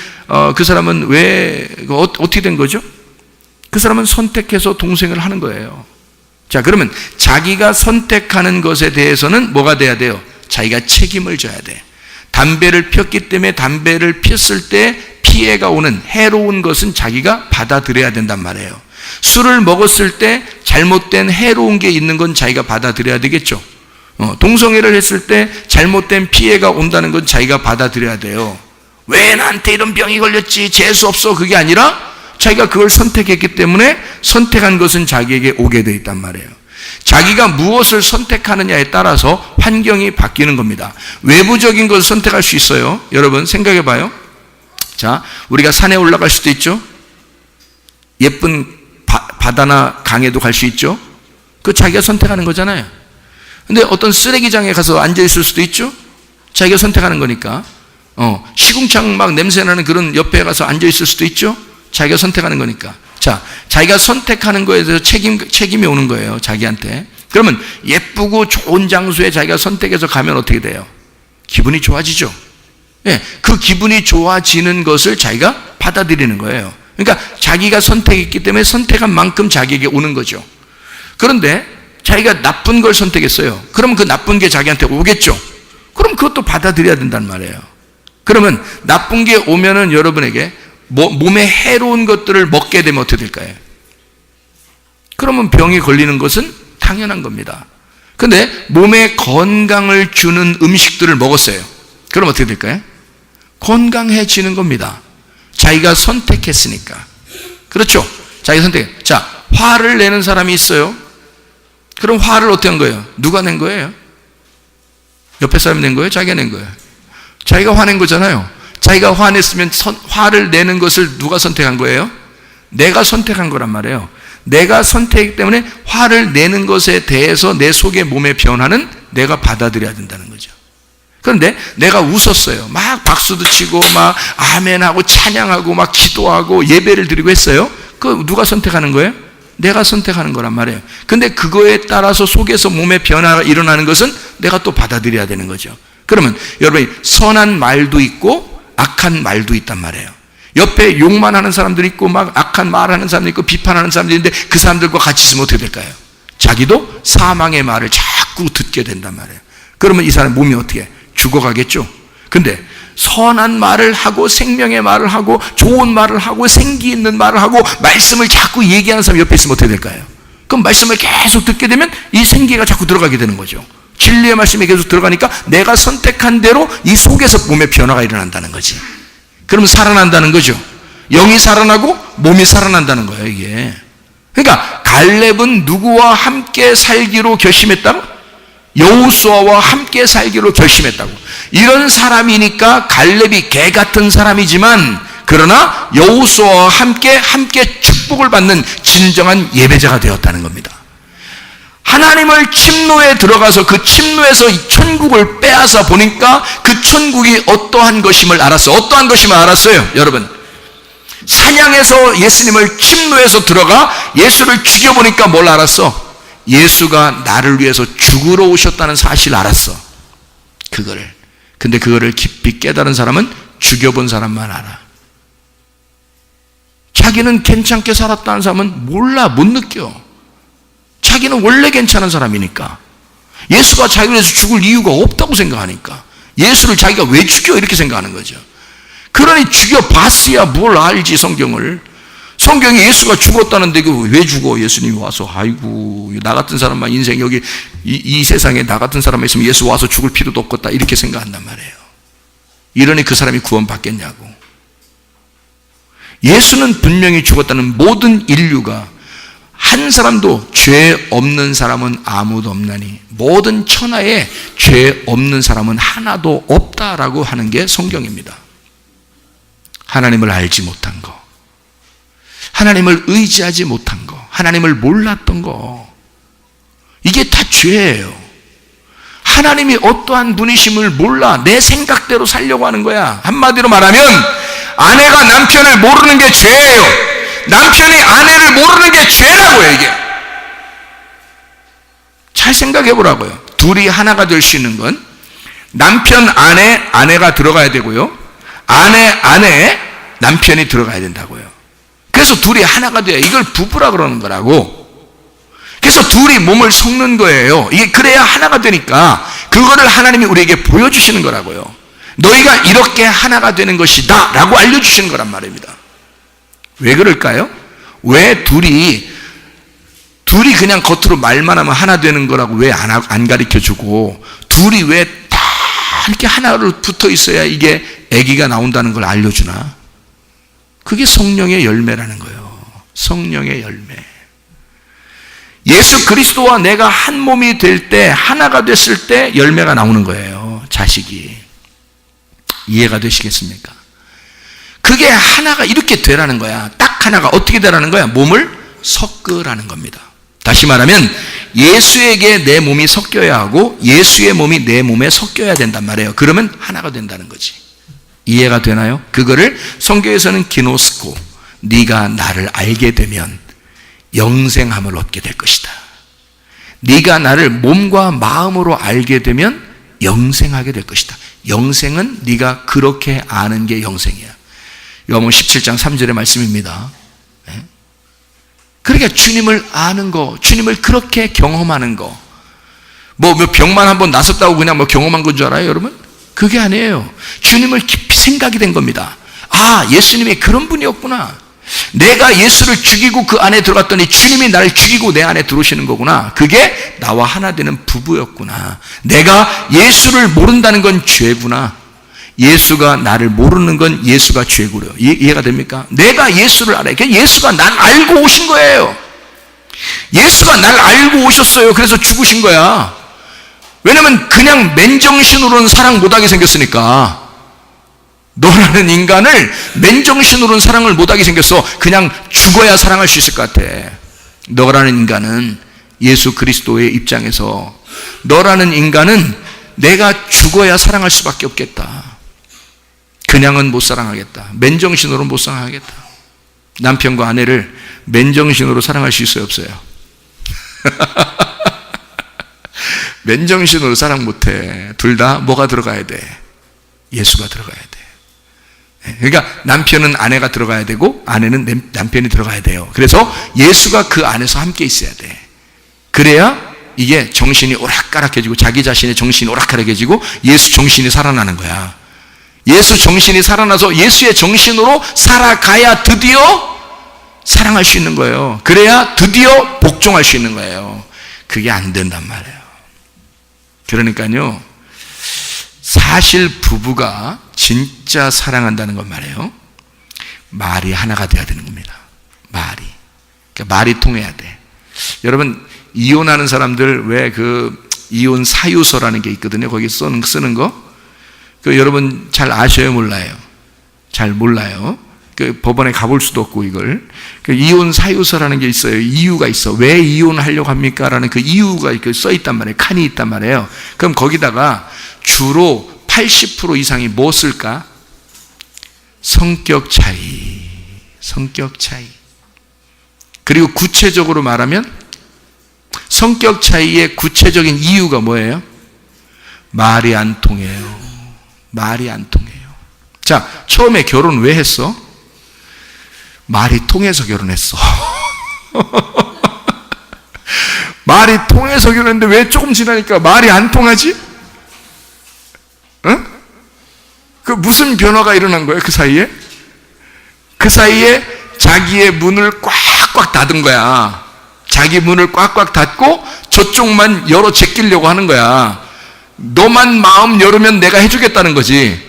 그 사람은 왜 어떻게 된 거죠? 그 사람은 선택해서 동성애를 하는 거예요. 자, 그러면 자기가 선택하는 것에 대해서는 뭐가 돼야 돼요? 자기가 책임을 져야 돼. 담배를 폈기 때문에 담배를 폈을 때 피해가 오는 해로운 것은 자기가 받아들여야 된단 말이에요. 술을 먹었을 때 잘못된 해로운 게 있는 건 자기가 받아들여야 되겠죠. 동성애를 했을 때 잘못된 피해가 온다는 건 자기가 받아들여야 돼요. 왜 나한테 이런 병이 걸렸지? 재수 없어. 그게 아니라 자기가 그걸 선택했기 때문에 선택한 것은 자기에게 오게 돼 있단 말이에요. 자기가 무엇을 선택하느냐에 따라서 환경이 바뀌는 겁니다. 외부적인 것을 선택할 수 있어요. 여러분 생각해 봐요. 자, 우리가 산에 올라갈 수도 있죠. 예쁜 바다나 강에도 갈 수 있죠. 그 자기가 선택하는 거잖아요. 근데 어떤 쓰레기장에 가서 앉아 있을 수도 있죠. 자기가 선택하는 거니까. 시궁창 막 냄새나는 그런 옆에 가서 앉아 있을 수도 있죠. 자기가 선택하는 거니까. 자, 자기가 선택하는 거에 대해서 책임이 오는 거예요. 자기한테. 그러면 예쁘고 좋은 장소에 자기가 선택해서 가면 어떻게 돼요? 기분이 좋아지죠. 예, 그 기분이 좋아지는 것을 자기가 받아들이는 거예요. 그러니까 자기가 선택했기 때문에 선택한 만큼 자기에게 오는 거죠. 그런데 자기가 나쁜 걸 선택했어요. 그러면 그 나쁜 게 자기한테 오겠죠. 그럼 그것도 받아들여야 된단 말이에요. 그러면 나쁜 게 오면은 여러분에게 몸에 해로운 것들을 먹게 되면 어떻게 될까요? 그러면 병이 걸리는 것은 당연한 겁니다. 근데 몸에 건강을 주는 음식들을 먹었어요. 그럼 어떻게 될까요? 건강해지는 겁니다. 자기가 선택했으니까. 그렇죠? 자기가 선택. 자, 화를 내는 사람이 있어요. 그럼 화를 어떻게 한 거예요? 누가 낸 거예요? 옆에 사람이 낸 거예요? 자기가 낸 거예요? 자기가 화낸 거잖아요. 자기가 화냈으면 화를 내는 것을 누가 선택한 거예요? 내가 선택한 거란 말이에요. 내가 선택이기 때문에 화를 내는 것에 대해서 내 속의 몸의 변화는 내가 받아들여야 된다는 거죠. 그런데 내가 웃었어요. 막 박수도 치고 막 아멘하고 찬양하고 막 기도하고 예배를 드리고 했어요. 그 누가 선택하는 거예요? 내가 선택하는 거란 말이에요. 근데 그거에 따라서 속에서 몸의 변화가 일어나는 것은 내가 또 받아들여야 되는 거죠. 그러면 여러분이 선한 말도 있고 악한 말도 있단 말이에요. 옆에 욕만 하는 사람들이 있고 막 악한 말하는 사람도 있고 비판하는 사람들이 있는데 그 사람들과 같이 있으면 어떻게 될까요? 자기도 사망의 말을 자꾸 듣게 된단 말이에요. 그러면 이 사람 몸이 어떻게 죽어가겠죠. 근데 선한 말을 하고 생명의 말을 하고 좋은 말을 하고 생기 있는 말을 하고 말씀을 자꾸 얘기하는 사람이 옆에 있으면 어떻게 될까요? 그럼 말씀을 계속 듣게 되면 이 생기가 자꾸 들어가게 되는 거죠. 진리의 말씀이 계속 들어가니까 내가 선택한 대로 이 속에서 몸의 변화가 일어난다는 거지. 그럼 살아난다는 거죠. 영이 살아나고 몸이 살아난다는 거예요, 이게. 그러니까 갈렙은 누구와 함께 살기로 결심했다고? 여호수아와 함께 살기로 결심했다고. 이런 사람이니까 갈렙이 개 같은 사람이지만 그러나 여호수아와 함께 축복을 받는 진정한 예배자가 되었다는 겁니다. 하나님을 침노에 들어가서 그 침노에서 천국을 빼앗아 보니까 그 천국이 어떠한 것임을 알았어. 어떠한 것임을 알았어요, 여러분. 사냥해서 예수님을 침노에서 들어가 예수를 죽여보니까 뭘 알았어? 예수가 나를 위해서 죽으러 오셨다는 사실을 알았어. 그거를. 근데 그거를 깊이 깨달은 사람은 죽여본 사람만 알아. 자기는 괜찮게 살았다는 사람은 몰라, 못 느껴. 자기는 원래 괜찮은 사람이니까. 예수가 자기를 위해서 죽을 이유가 없다고 생각하니까. 예수를 자기가 왜 죽여? 이렇게 생각하는 거죠. 그러니 죽여봤어야 뭘 알지, 성경을. 성경에 예수가 죽었다는데 왜 죽어? 예수님이 와서, 아이고, 나 같은 사람만 인생 여기 이 세상에 나 같은 사람만 있으면 예수 와서 죽을 필요도 없겠다, 이렇게 생각한단 말이에요. 이러니 그 사람이 구원받겠냐고. 예수는 분명히 죽었다는 모든 인류가 한 사람도 죄 없는 사람은 아무도 없나니 모든 천하에 죄 없는 사람은 하나도 없다라고 하는 게 성경입니다. 하나님을 알지 못한 거, 하나님을 의지하지 못한 거, 하나님을 몰랐던 거, 이게 다 죄예요. 하나님이 어떠한 분이심을 몰라 내 생각대로 살려고 하는 거야. 한마디로 말하면 아내가 남편을 모르는 게 죄예요. 남편이 아내를 모르는 게 죄라고요. 이게 잘 생각해 보라고요. 둘이 하나가 될 수 있는 건 남편 안에 아내가 들어가야 되고요, 아내 안에 남편이 들어가야 된다고요. 그래서 둘이 하나가 돼야, 이걸 부부라 그러는 거라고. 그래서 둘이 몸을 섞는 거예요. 이게 그래야 하나가 되니까 그거를 하나님이 우리에게 보여주시는 거라고요. 너희가 이렇게 하나가 되는 것이다 라고 알려주시는 거란 말입니다. 왜 그럴까요? 왜 둘이 그냥 겉으로 말만 하면 하나 되는 거라고 왜 안 가르쳐주고, 둘이 왜 다 이렇게 하나로 붙어 있어야 이게 아기가 나온다는 걸 알려주나? 그게 성령의 열매라는 거예요. 성령의 열매. 예수 그리스도와 내가 한 몸이 될 때, 하나가 됐을 때 열매가 나오는 거예요. 자식이. 이해가 되시겠습니까? 그게 하나가 이렇게 되라는 거야. 딱 하나가 어떻게 되라는 거야? 몸을 섞으라는 겁니다. 다시 말하면 예수에게 내 몸이 섞여야 하고 예수의 몸이 내 몸에 섞여야 된단 말이에요. 그러면 하나가 된다는 거지. 이해가 되나요? 그거를 성경에서는 기노스코, 네가 나를 알게 되면 영생함을 얻게 될 것이다. 네가 나를 몸과 마음으로 알게 되면 영생하게 될 것이다. 영생은 네가 그렇게 아는 게 영생이야. 요한복음 17장 3절의 말씀입니다. 그러니까 주님을 아는 거, 주님을 그렇게 경험하는 거, 뭐 병만 한번 났었다고 그냥 뭐 경험한 건 줄 알아요, 여러분? 그게 아니에요. 주님을 깊이 생각이 된 겁니다. 아, 예수님이 그런 분이었구나. 내가 예수를 죽이고 그 안에 들어갔더니 주님이 나를 죽이고 내 안에 들어오시는 거구나. 그게 나와 하나 되는 부부였구나. 내가 예수를 모른다는 건 죄구나. 예수가 나를 모르는 건 예수가 죄고요. 이해가 됩니까? 내가 예수를 알아요. 예수가 날 알고 오신 거예요. 예수가 날 알고 오셨어요. 그래서 죽으신 거야. 왜냐면 그냥 맨정신으로는 사랑 못하게 생겼으니까. 너라는 인간을 맨정신으로는 사랑을 못하게 생겼어. 그냥 죽어야 사랑할 수 있을 것 같아. 너라는 인간은 예수 그리스도의 입장에서, 너라는 인간은 내가 죽어야 사랑할 수밖에 없겠다. 그냥은 못 사랑하겠다. 맨정신으로는 못 사랑하겠다. 남편과 아내를 맨정신으로 사랑할 수 있어요, 없어요? 맨정신으로 사랑 못해. 둘 다 뭐가 들어가야 돼? 예수가 들어가야 돼. 그러니까 남편은 아내가 들어가야 되고 아내는 남편이 들어가야 돼요. 그래서 예수가 그 안에서 함께 있어야 돼. 그래야 이게 정신이 오락가락해지고, 자기 자신의 정신이 오락가락해지고 예수 정신이 살아나는 거야. 예수 정신이 살아나서 예수의 정신으로 살아가야 드디어 사랑할 수 있는 거예요. 그래야 드디어 복종할 수 있는 거예요. 그게 안 된단 말이에요. 그러니까요, 사실 부부가 진짜 사랑한다는 건 말이에요, 말이 하나가 돼야 되는 겁니다. 그러니까 말이 통해야 돼. 여러분, 이혼하는 사람들 왜 그 이혼 사유서라는 게 있거든요. 거기 쓰는 거. 그 여러분 잘 아셔요, 몰라요? 잘 몰라요. 그 법원에 가볼 수도 없고, 이걸. 그 이혼 사유서라는 게 있어요. 이유가 있어. 왜 이혼하려고 합니까? 라는 그 이유가 이렇게 써 있단 말이에요. 칸이 있단 말이에요. 그럼 거기다가 주로 80% 이상이 뭐 쓸까? 성격 차이. 그리고 구체적으로 말하면 성격 차이의 구체적인 이유가 뭐예요? 말이 안 통해요. 말이 안 통해요. 자, 처음에 결혼 왜 했어? 말이 통해서 결혼했어. 말이 통해서 결혼했는데 왜 조금 지나니까 말이 안 통하지? 응? 그 무슨 변화가 일어난 거예요, 그 사이에? 그 사이에 자기의 문을 꽉꽉 닫은 거야. 자기 문을 꽉꽉 닫고 저쪽만 열어 제끼려고 하는 거야. 너만 마음 열으면 내가 해주겠다는 거지.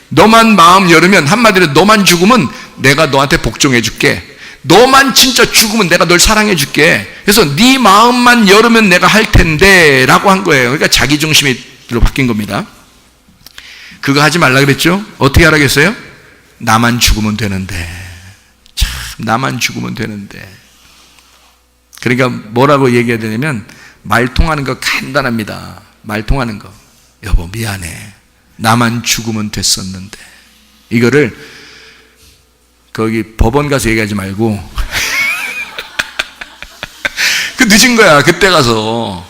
너만 마음 열으면, 한마디로 너만 죽으면 내가 너한테 복종해 줄게. 너만 진짜 죽으면 내가 널 사랑해 줄게. 그래서 네 마음만 열으면 내가 할 텐데 라고 한 거예요. 그러니까 자기중심으로 바뀐 겁니다. 그거 하지 말라 그랬죠? 어떻게 하라겠어요? 나만 죽으면 되는데. 참, 나만 죽으면 되는데. 그러니까 뭐라고 얘기해야 되냐면, 말 통하는 거 간단합니다. 말 통하는 거. 여보 미안해. 나만 죽으면 됐었는데. 이거를 거기 법원 가서 얘기하지 말고 그 늦은 거야. 그때 가서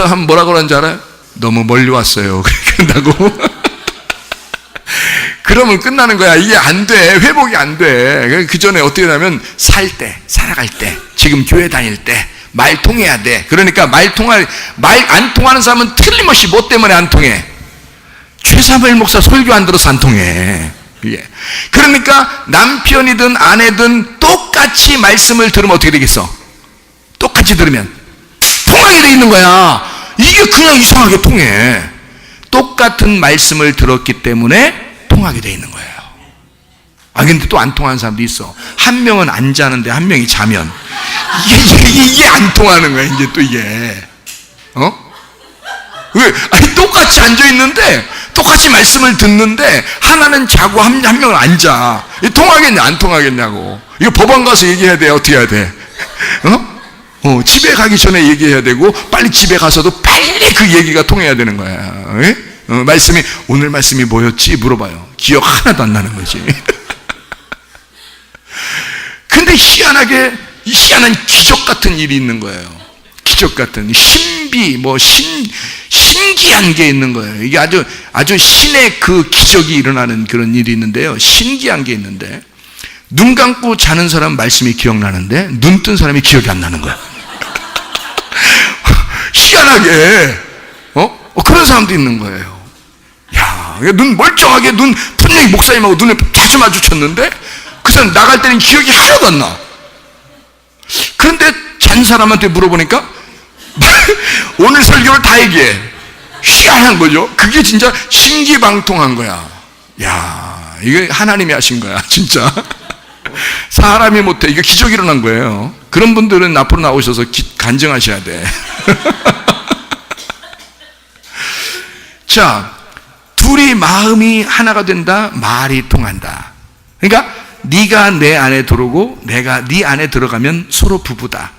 한 뭐라고 그러는지 알아요? 너무 멀리 왔어요. 그렇게 한다고. 그러면 끝나는 거야. 이게 안 돼. 회복이 안 돼. 그 전에 어떻게 하냐면, 살 때, 살아갈 때, 지금 교회 다닐 때 말 통해야 돼. 그러니까 말 안 통하는 사람은 틀림없이 뭐 때문에 안 통해? 최사무엘 목사 설교 안 들어서 안 통해. 그러니까 남편이든 아내든 똑같이 말씀을 들으면 어떻게 되겠어? 똑같이 들으면 통하게 돼 있는 거야. 이게 그냥 이상하게 통해. 똑같은 말씀을 들었기 때문에 통하게 돼 있는 거예요. 아, 근데 또 안 통하는 사람도 있어. 한 명은 안 자는데 한 명이 자면 이게 안 통하는 거야. 이제 또 이게 왜? 아니, 똑같이 앉아 있는데, 똑같이 말씀을 듣는데 하나는 자고 한 명은 안 자. 통하겠냐 안 통하겠냐고. 이거 법원 가서 얘기해야 돼. 어떻게 해야 돼? 집에 가기 전에 얘기해야 되고, 빨리 집에 가서도 빨리 그 얘기가 통해야 되는 거야. 말씀이, 오늘 말씀이 뭐였지? 물어봐요. 기억 하나도 안 나는 거지. 근데 희한한 기적 같은 일이 있는 거예요. 기적 같은 신기한 게 있는 거예요. 이게 아주 신의 그 기적이 일어나는 그런 일이 있는데요. 신기한 게 있는데, 눈 감고 자는 사람 말씀이 기억나는데 눈 뜬 사람이 기억이 안 나는 거야. 희한하게 그런 사람도 있는 거예요. 야, 눈 멀쩡하게, 분명히 목사님하고 눈을 자주 마주쳤는데 그 사람 나갈 때는 기억이 하나도 안 나. 그런데 잔 사람한테 물어보니까 오늘 설교를 다 얘기해. 희한한 거죠. 그게 진짜 신기방통한 거야. 야, 이게 하나님이 하신 거야, 진짜. 사람이 못해. 이게 기적이 일어난 거예요. 그런 분들은 앞으로 나오셔서 간증하셔야 돼. 자, 둘이 마음이 하나가 된다. 말이 통한다. 그러니까 네가 내 안에 들어오고 내가 네 안에 들어가면 서로 부부다.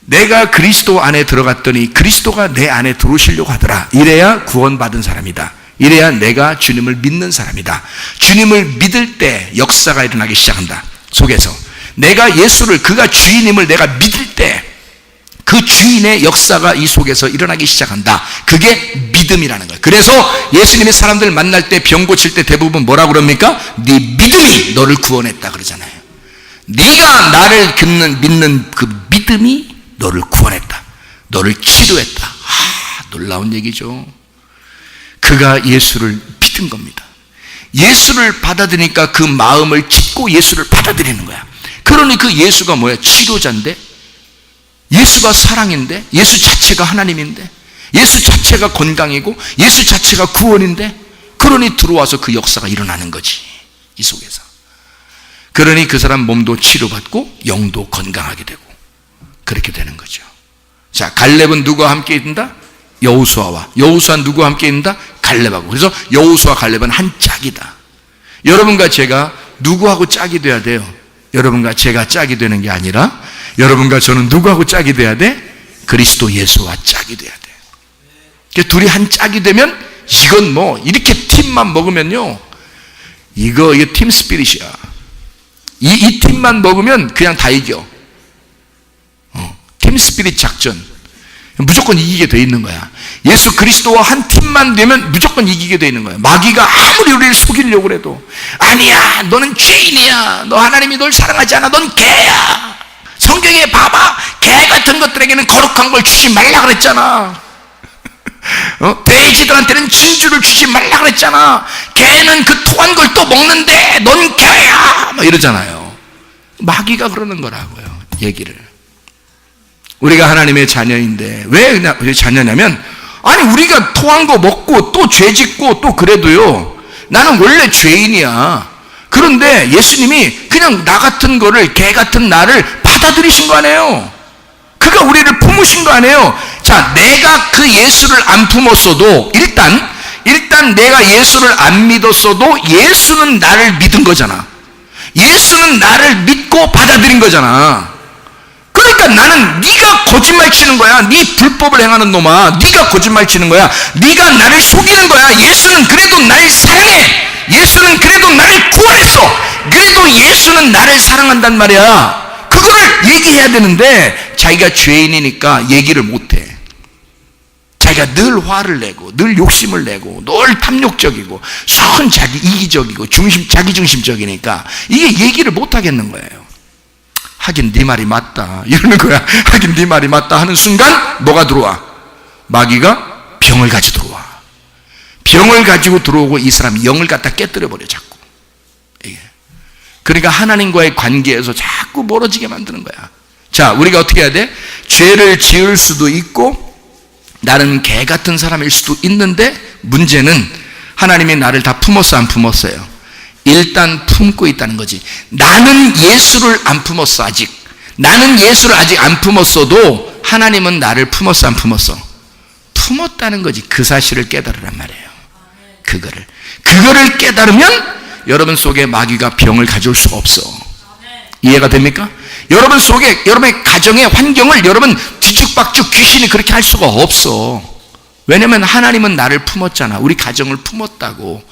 내가 그리스도 안에 들어갔더니 그리스도가 내 안에 들어오시려고 하더라. 이래야 구원받은 사람이다. 이래야 내가 주님을 믿는 사람이다. 주님을 믿을 때 역사가 일어나기 시작한다. 속에서 내가 예수를, 그가 주인임을 내가 믿을 때 그 주인의 역사가 이 속에서 일어나기 시작한다. 그게 믿음이라는 거예요. 그래서 예수님이 사람들 만날 때, 병 고칠 때 대부분 뭐라고 그럽니까? 네 믿음이 너를 구원했다 그러잖아요. 네가 나를 믿는 그 믿음이 너를 구원했다. 너를 치료했다. 놀라운 얘기죠. 그가 예수를 믿은 겁니다. 예수를 받아들이니까 그 마음을 찢고 예수를 받아들이는 거야. 그러니 그 예수가 뭐야? 치료자인데, 예수가 사랑인데, 예수 자체가 하나님인데, 예수 자체가 건강이고, 예수 자체가 구원인데, 그러니 들어와서 그 역사가 일어나는 거지, 이 속에서. 그러니 그 사람 몸도 치료받고 영도 건강하게 되고 그렇게 되는 거죠. 자, 갈렙은 누구와 함께 있는다? 여호수아와. 여호수아는 누구와 함께 있는다? 갈렙하고. 그래서 여호수아 갈렙은 한 짝이다. 여러분과 제가 누구하고 짝이 돼야 돼요? 여러분과 제가 짝이 되는 게 아니라 여러분과 저는 누구하고 짝이 돼야 돼? 그리스도 예수와 짝이 돼야 돼. 그러니까 둘이 한 짝이 되면 이건 뭐 이렇게 팀만 먹으면요, 이게 팀 스피릿이야. 이 팀만 먹으면 그냥 다 이겨. 팀 스피릿 작전. 무조건 이기게 돼 있는 거야. 예수 그리스도와 한 팀만 되면 무조건 이기게 돼 있는 거야. 마귀가 아무리 우리를 속이려고 해도 아니야, 너는 죄인이야, 너 하나님이 널 사랑하지 않아, 넌 개야. 성경에 봐봐, 개 같은 것들에게는 거룩한 걸 주지 말라 그랬잖아. 돼지들한테는 진주를 주지 말라 그랬잖아. 개는 그 토한 걸 또 먹는데 넌 개야, 막 이러잖아요. 마귀가 그러는 거라고요, 얘기를. 우리가 하나님의 자녀인데 왜 자녀냐면, 아니 우리가 토한 거 먹고 또 죄 짓고 또 그래도요, 나는 원래 죄인이야. 그런데 예수님이 그냥 나 같은 거를, 개 같은 나를 받아들이신 거 아니에요. 그가 우리를 품으신 거 아니에요. 자, 내가 그 예수를 안 품었어도 일단 내가 예수를 안 믿었어도 예수는 나를 믿은 거잖아. 예수는 나를 믿고 받아들인 거잖아. 그러니까 나는, 네가 거짓말 치는 거야, 네 불법을 행하는 놈아, 네가 거짓말 치는 거야, 네가 나를 속이는 거야. 예수는 그래도 날 사랑해. 예수는 그래도 나를 구원했어. 그래도 예수는 나를 사랑한단 말이야. 그거를 얘기해야 되는데 자기가 죄인이니까 얘기를 못해. 자기가 늘 화를 내고 늘 욕심을 내고 늘 탐욕적이고 선 자기 이기적이고 자기 중심적이니까 이게 얘기를 못 하겠는 거예요. 하긴 네 말이 맞다 이러는 거야. 하긴 네 말이 맞다 하는 순간 뭐가 들어와? 마귀가 병을 가지고 들어와. 병을 가지고 들어오고 이 사람이 영을 갖다 깨뜨려 버려 자꾸. 그러니까 하나님과의 관계에서 자꾸 멀어지게 만드는 거야. 자, 우리가 어떻게 해야 돼? 죄를 지을 수도 있고 나는 개 같은 사람일 수도 있는데, 문제는 하나님이 나를 다 품었어 안 품었어요? 일단 품고 있다는 거지. 나는 예수를 안 품었어 아직. 나는 예수를 아직 안 품었어도 하나님은 나를 품었어 안 품었어? 품었다는 거지. 그 사실을 깨달으란 말이에요. 그거를 깨달으면 여러분 속에 마귀가 병을 가져올 수가 없어. 이해가 됩니까? 여러분 속에, 여러분의 가정의 환경을 여러분 뒤죽박죽 귀신이 그렇게 할 수가 없어. 왜냐면 하나님은 나를 품었잖아. 우리 가정을 품었다고.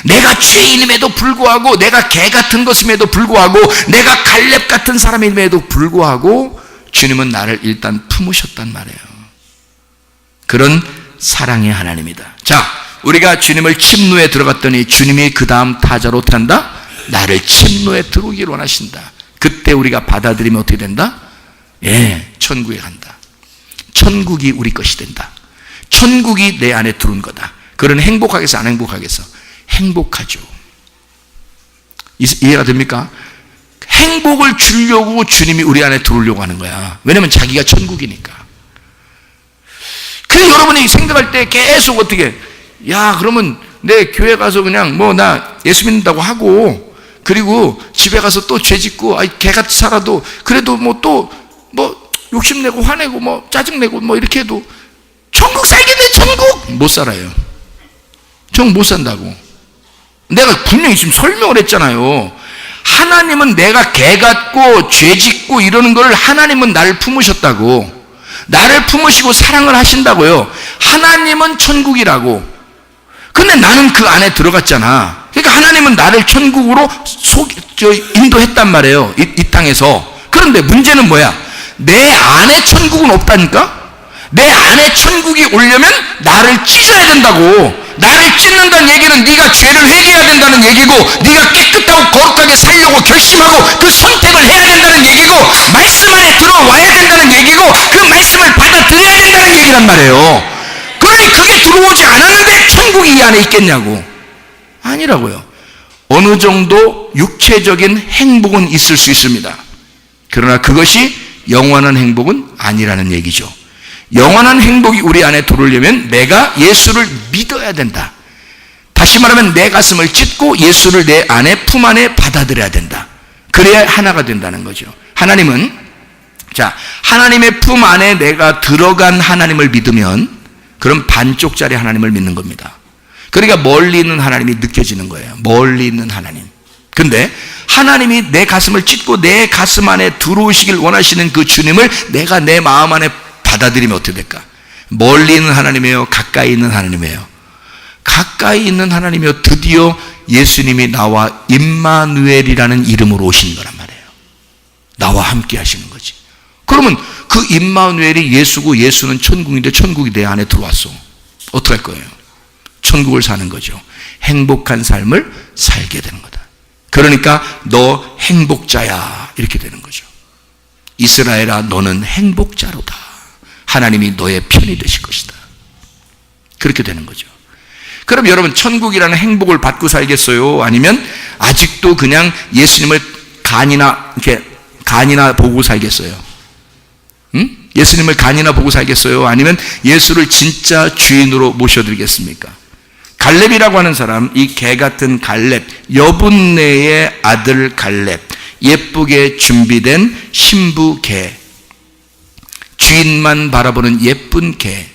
내가 죄인임에도 불구하고, 내가 개 같은 것임에도 불구하고, 내가 갈렙 같은 사람임에도 불구하고 주님은 나를 일단 품으셨단 말이에요. 그런 사랑의 하나님이다. 자, 우리가 주님을 침노에 들어갔더니 주님이 그 다음 타자로 어떻게 한다? 나를 침노에 들어오기를 원하신다. 그때 우리가 받아들이면 어떻게 된다? 천국에 간다. 천국이 우리 것이 된다. 천국이 내 안에 들어온 거다. 그런 행복하겠어 안 행복하겠어? 행복하죠. 이해가 됩니까? 행복을 주려고 주님이 우리 안에 들어오려고 하는 거야. 왜냐면 자기가 천국이니까. 그래서 여러분이 생각할 때 계속 어떻게, 야 그러면 내 교회 가서 그냥 나 예수 믿는다고 하고, 그리고 집에 가서 또 죄 짓고 개같이 살아도 그래도 또 욕심내고 화내고 짜증내고 이렇게 해도 천국 살게 돼. 천국 못 살아요. 천국 못 산다고. 내가 분명히 지금 설명을 했잖아요. 하나님은 내가 개 같고 죄 짓고 이러는 걸 하나님은 나를 품으셨다고. 나를 품으시고 사랑을 하신다고요. 하나님은 천국이라고. 근데 나는 그 안에 들어갔잖아. 그러니까 하나님은 나를 천국으로 인도했단 말이에요. 이 땅에서. 그런데 문제는 뭐야? 내 안에 천국은 없다니까? 내 안에 천국이 오려면 나를 찢어야 된다고. 나를 찢는다는 얘기는 네가 죄를 회개해야 된다는 얘기고, 네가 깨끗하고 거룩하게 살려고 결심하고 그 선택을 해야 된다는 얘기고, 말씀 안에 들어와야 된다는 얘기고, 그 말씀을 받아들여야 된다는 얘기란 말이에요. 그러니 그게 들어오지 않았는데 천국이 이 안에 있겠냐고. 아니라고요. 어느 정도 육체적인 행복은 있을 수 있습니다. 그러나 그것이 영원한 행복은 아니라는 얘기죠. 영원한 행복이 우리 안에 들어오려면 내가 예수를 믿어야 된다. 다시 말하면 내 가슴을 찢고 예수를 내 안에 품 안에 받아들여야 된다. 그래야 하나가 된다는 거죠. 하나님은, 하나님의 품 안에 내가 들어간 하나님을 믿으면 그럼 반쪽짜리 하나님을 믿는 겁니다. 그러니까 멀리 있는 하나님이 느껴지는 거예요. 멀리 있는 하나님. 근데 하나님이 내 가슴을 찢고 내 가슴 안에 들어오시길 원하시는 그 주님을 내가 내 마음 안에 받아들이면 어떻게 될까? 멀리 있는 하나님이에요? 가까이 있는 하나님이에요? 가까이 있는 하나님이요. 드디어 예수님이 나와 임마누엘이라는 이름으로 오신 거란 말이에요. 나와 함께 하시는 거지. 그러면 그 임마누엘이 예수고 예수는 천국인데 천국이 내 안에 들어왔어. 어떡할 거예요? 천국을 사는 거죠. 행복한 삶을 살게 되는 거다. 그러니까 너 행복자야 이렇게 되는 거죠. 이스라엘아 너는 행복자로다. 하나님이 너의 편이 되실 것이다. 그렇게 되는 거죠. 그럼 여러분 천국이라는 행복을 받고 살겠어요? 아니면 아직도 그냥 예수님을 간이나 보고 살겠어요? 응? 예수님을 간이나 보고 살겠어요? 아니면 예수를 진짜 주인으로 모셔드리겠습니까? 갈렙이라고 하는 사람, 이 개 같은 갈렙, 여분네의 아들 갈렙, 예쁘게 준비된 신부 개, 주인만 바라보는 예쁜 개,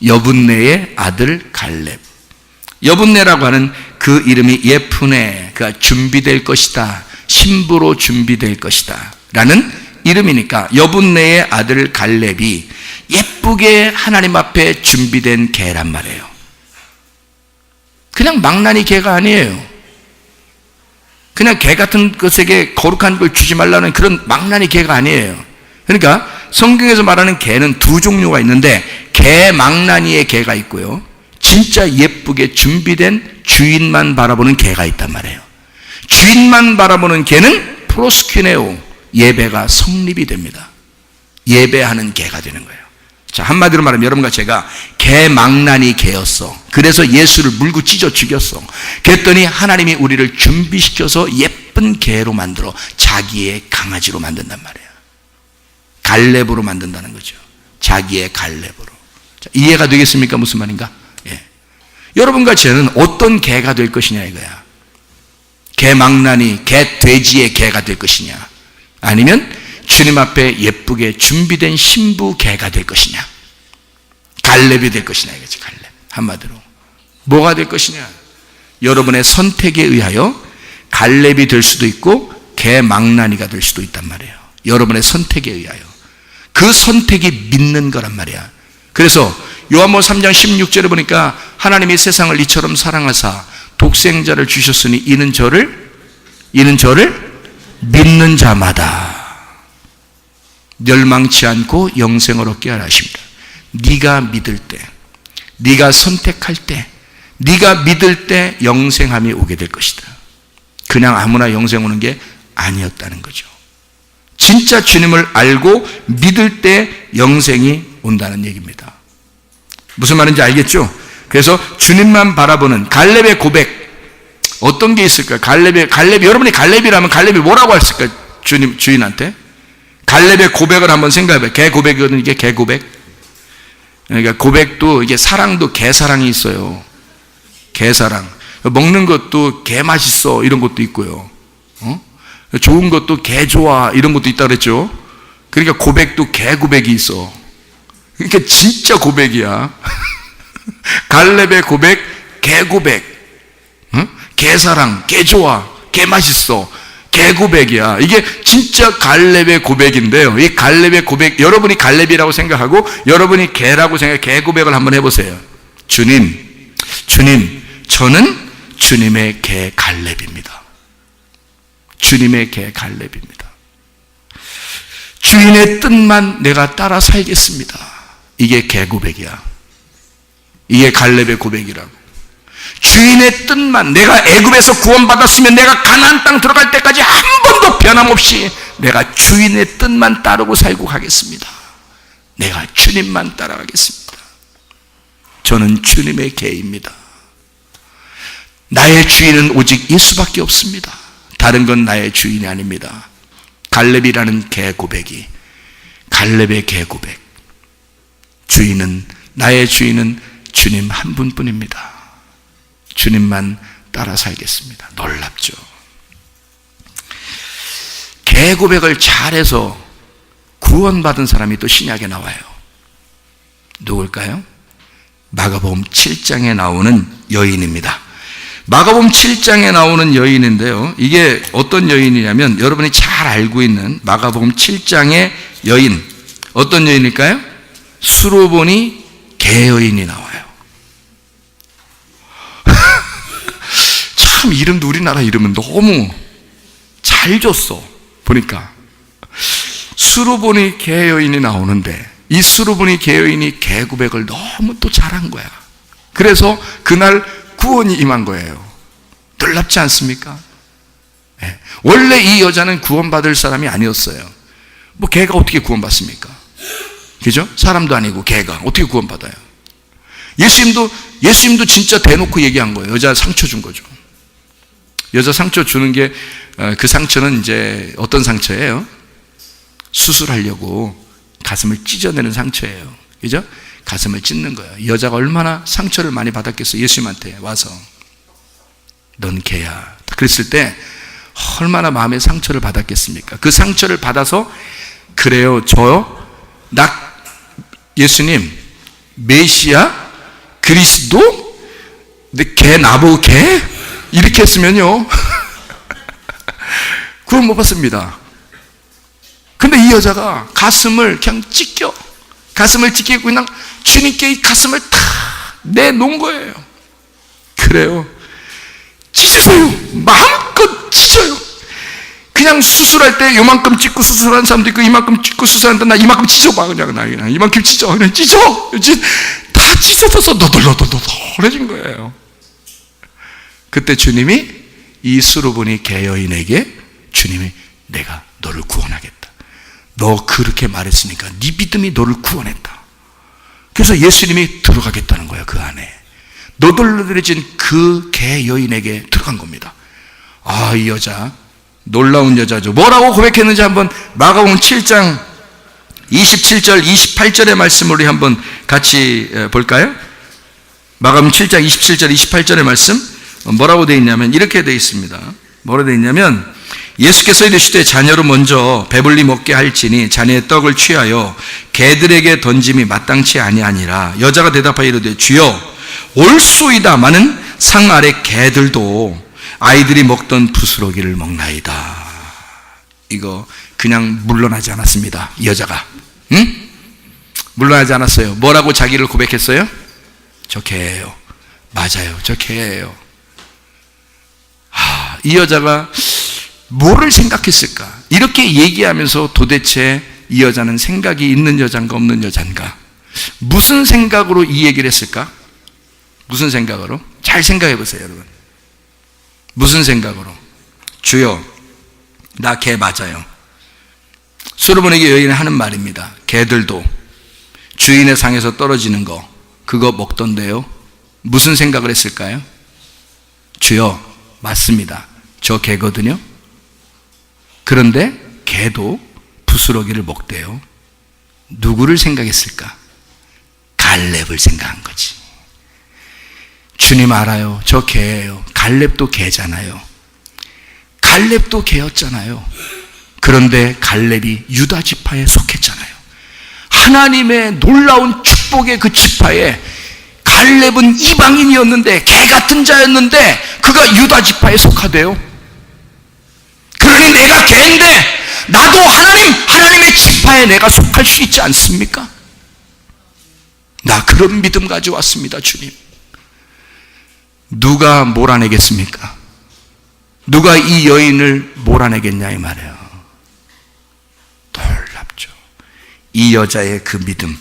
여분네의 아들 갈렙. 여분네라고 하는 그 이름이 예쁘네, 그가 준비될 것이다, 신부로 준비될 것이다 라는 이름이니까 여분네의 아들 갈렙이 예쁘게 하나님 앞에 준비된 개란 말이에요. 그냥 망나니 개가 아니에요. 그냥 개 같은 것에게 거룩한 걸 주지 말라는 그런 망나니 개가 아니에요. 그러니까 성경에서 말하는 개는 두 종류가 있는데 개 망나니의 개가 있고요, 진짜 예쁘게 준비된 주인만 바라보는 개가 있단 말이에요. 주인만 바라보는 개는 프로스퀴네오, 예배가 성립이 됩니다. 예배하는 개가 되는 거예요. 자, 한마디로 말하면 여러분과 제가 개 망나니 개였어. 그래서 예수를 물고 찢어 죽였어. 그랬더니 하나님이 우리를 준비시켜서 예쁜 개로 만들어 자기의 강아지로 만든단 말이에요. 갈렙으로 만든다는 거죠. 자기의 갈렙으로. 자, 이해가 되겠습니까? 무슨 말인가? 예. 여러분과 저는 어떤 개가 될 것이냐 이거야. 개 망나니, 개 돼지의 개가 될 것이냐, 아니면 주님 앞에 예쁘게 준비된 신부 개가 될 것이냐, 갈렙이 될 것이냐 이거지. 갈렙. 한마디로 뭐가 될 것이냐, 여러분의 선택에 의하여 갈렙이 될 수도 있고 개 망나니가 될 수도 있단 말이에요. 여러분의 선택에 의하여. 그 선택이 믿는 거란 말이야. 그래서 요한복음 3장 16절에 보니까 하나님이 세상을 이처럼 사랑하사 독생자를 주셨으니 이는 저를 믿는 자마다 멸망치 않고 영생을 얻게 하라 하십니다. 네가 믿을 때, 네가 선택할 때, 네가 믿을 때 영생함이 오게 될 것이다. 그냥 아무나 영생 오는 게 아니었다는 거죠. 진짜 주님을 알고 믿을 때 영생이 온다는 얘기입니다. 무슨 말인지 알겠죠? 그래서 주님만 바라보는 갈렙의 고백, 어떤 게 있을까요? 갈렙이 여러분이 갈렙이라면 갈렙이 뭐라고 했을까요? 주인한테 갈렙의 고백을 한번 생각해봐요. 개 고백이거든요. 이게 개 고백. 그러니까 고백도 이게 사랑도 개 사랑이 있어요. 개 사랑. 먹는 것도 개 맛있어 이런 것도 있고요. 좋은 것도 개 좋아 이런 것도 있다 그랬죠. 그러니까 고백도 개 고백이 있어. 그러니까 진짜 고백이야. 갈렙의 고백, 개 고백. 개 사랑, 개 좋아, 개 맛있어, 개 고백이야. 이게 진짜 갈렙의 고백인데요. 이 갈렙의 고백, 여러분이 갈렙이라고 생각하고 여러분이 개라고 생각해 개 고백을 한번 해보세요. 주님, 저는 주님의 개 갈렙입니다. 주님의 개 갈렙입니다. 주인의 뜻만 내가 따라 살겠습니다. 이게 개 고백이야. 이게 갈렙의 고백이라고. 주인의 뜻만, 내가 애굽에서 구원받았으면 내가 가나안 땅 들어갈 때까지 한 번도 변함없이 내가 주인의 뜻만 따르고 살고 가겠습니다. 내가 주님만 따라가겠습니다. 저는 주님의 개입니다. 나의 주인은 오직 예수밖에 없습니다. 다른 건 나의 주인이 아닙니다. 갈렙이라는 개 고백이, 갈렙의 개 고백. 나의 주인은 주님 한 분뿐입니다. 주님만 따라 살겠습니다. 놀랍죠? 개 고백을 잘해서 구원받은 사람이 또 신약에 나와요. 누굴까요? 마가복음 7장에 나오는 여인입니다. 마가복음 7장에 나오는 여인인데요, 이게 어떤 여인이냐면 여러분이 잘 알고 있는 마가복음 7장의 여인, 어떤 여인일까요? 수로보니 개 여인이 나와요. 참 이름도 우리나라 이름은 너무 잘 줬어. 보니까 수르보니 개 여인이 나오는데 이 수르보니 개 여인이 개 고백을 너무 또 잘한 거야. 그래서 그날 구원이 임한 거예요. 놀랍지 않습니까? 네. 원래 이 여자는 구원받을 사람이 아니었어요. 뭐 개가 어떻게 구원받습니까? 그죠? 사람도 아니고 개가 어떻게 구원받아요? 예수님도 진짜 대놓고 얘기한 거예요. 여자 상처 준 거죠. 여자 상처 주는 게, 그 상처는 이제 어떤 상처예요? 수술하려고 가슴을 찢어내는 상처예요. 그죠? 가슴을 찢는 거예요. 여자가 얼마나 상처를 많이 받았겠어요. 예수님한테 와서. 넌 개야. 그랬을 때 얼마나 마음의 상처를 받았겠습니까? 그 상처를 받아서 그래요. 예수님 메시아 그리스도? 근데 개 나보고 개? 이렇게 했으면요 구원 못 받습니다. 근데 이 여자가 가슴을 그냥 가슴을 찢기고 그냥 주님께 이 가슴을 다 내놓은 거예요. 그래요. 찢으세요. 마음껏 찢어요. 그냥 수술할 때 요만큼 찢고 수술하는 사람도 있고 이만큼 찢고 수술하는데 나 이만큼 찢어봐. 그냥 이만큼 찢어. 그냥 찢어. 다 찢어져서 너덜너덜너덜해진 거예요. 그때 주님이 이 수르보니 개 여인에게 주님이 내가 너를 구원하겠다. 너 그렇게 말했으니까 네 믿음이 너를 구원했다. 그래서 예수님이 들어가겠다는 거예요. 그 안에 너덜너덜해진 그 개 여인에게 들어간 겁니다. 아, 이 여자 놀라운 여자죠. 뭐라고 고백했는지 한번 마가복음 7장 27절 28절의 말씀을 우리 한번 같이 볼까요? 마가복음 7장 27절 28절의 말씀 뭐라고 되어 있냐면 이렇게 되어 있습니다. 뭐라고 되어 있냐면 예수께서 이르시되 자녀로 먼저 배불리 먹게 할지니 자녀의 떡을 취하여 개들에게 던짐이 마땅치 아니하니라. 여자가 대답하여 이르되 주여 올소이다마는 상 아래 개들도 아이들이 먹던 부스러기를 먹나이다. 이거 그냥 물러나지 않았습니다. 이 여자가 물러나지 않았어요. 뭐라고 자기를 고백했어요? 저 개예요. 맞아요. 저 개예요. 이 여자가 뭐를 생각했을까? 이렇게 얘기하면서 도대체 이 여자는 생각이 있는 여잔가 없는 여잔가? 무슨 생각으로 이 얘기를 했을까? 무슨 생각으로? 잘 생각해 보세요, 여러분. 무슨 생각으로? 주여, 나 개 맞아요. 수르보니 여인이 하는 말입니다. 개들도 주인의 상에서 떨어지는 거 그거 먹던데요. 무슨 생각을 했을까요? 주여, 맞습니다. 저 개거든요. 그런데 개도 부스러기를 먹대요. 누구를 생각했을까? 갈렙을 생각한 거지. 주님 알아요. 저 개예요. 갈렙도 개잖아요. 갈렙도 개였잖아요. 그런데 갈렙이 유다 지파에 속했잖아요. 하나님의 놀라운 축복의 그 지파에 갈렙은 이방인이었는데 개 같은 자였는데 그가 유다 지파에 속하대요. 그러니 내가 개인데 나도 하나님의 지파에 내가 속할 수 있지 않습니까? 나 그런 믿음 가져왔습니다. 주님. 누가 몰아내겠습니까? 누가 이 여인을 몰아내겠냐 이 말이에요. 놀랍죠. 이 여자의 그 믿음.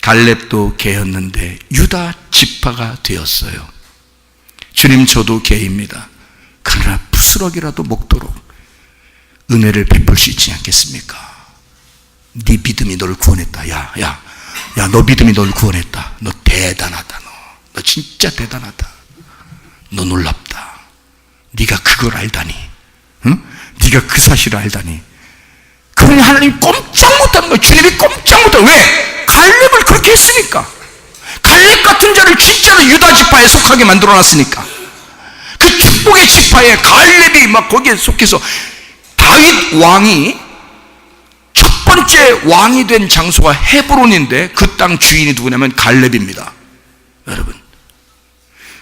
갈렙도 개였는데 유다 지파가 되었어요. 주님, 저도 개입니다. 그러나 부스러기라도 먹도록 은혜를 베풀 수 있지 않겠습니까? 네 믿음이 너를 구원했다. 야, 너 믿음이 너를 구원했다. 너 대단하다. 너 진짜 대단하다. 너 놀랍다. 네가 그걸 알다니. 응? 네가 그 사실을 알다니. 그러니 하나님 꼼짝 못하는 거예요. 주님이 꼼짝 못하는 거예요. 왜? 갈렙을 그렇게 했으니까. 갈렙 같은 자를 진짜로 유다 지파에 속하게 만들어놨으니까. 그 축복의 지파에 갈렙이 막 거기에 속해서 다윗 왕이 첫 번째 왕이 된 장소가 헤브론인데 그 땅 주인이 누구냐면 갈렙입니다. 여러분,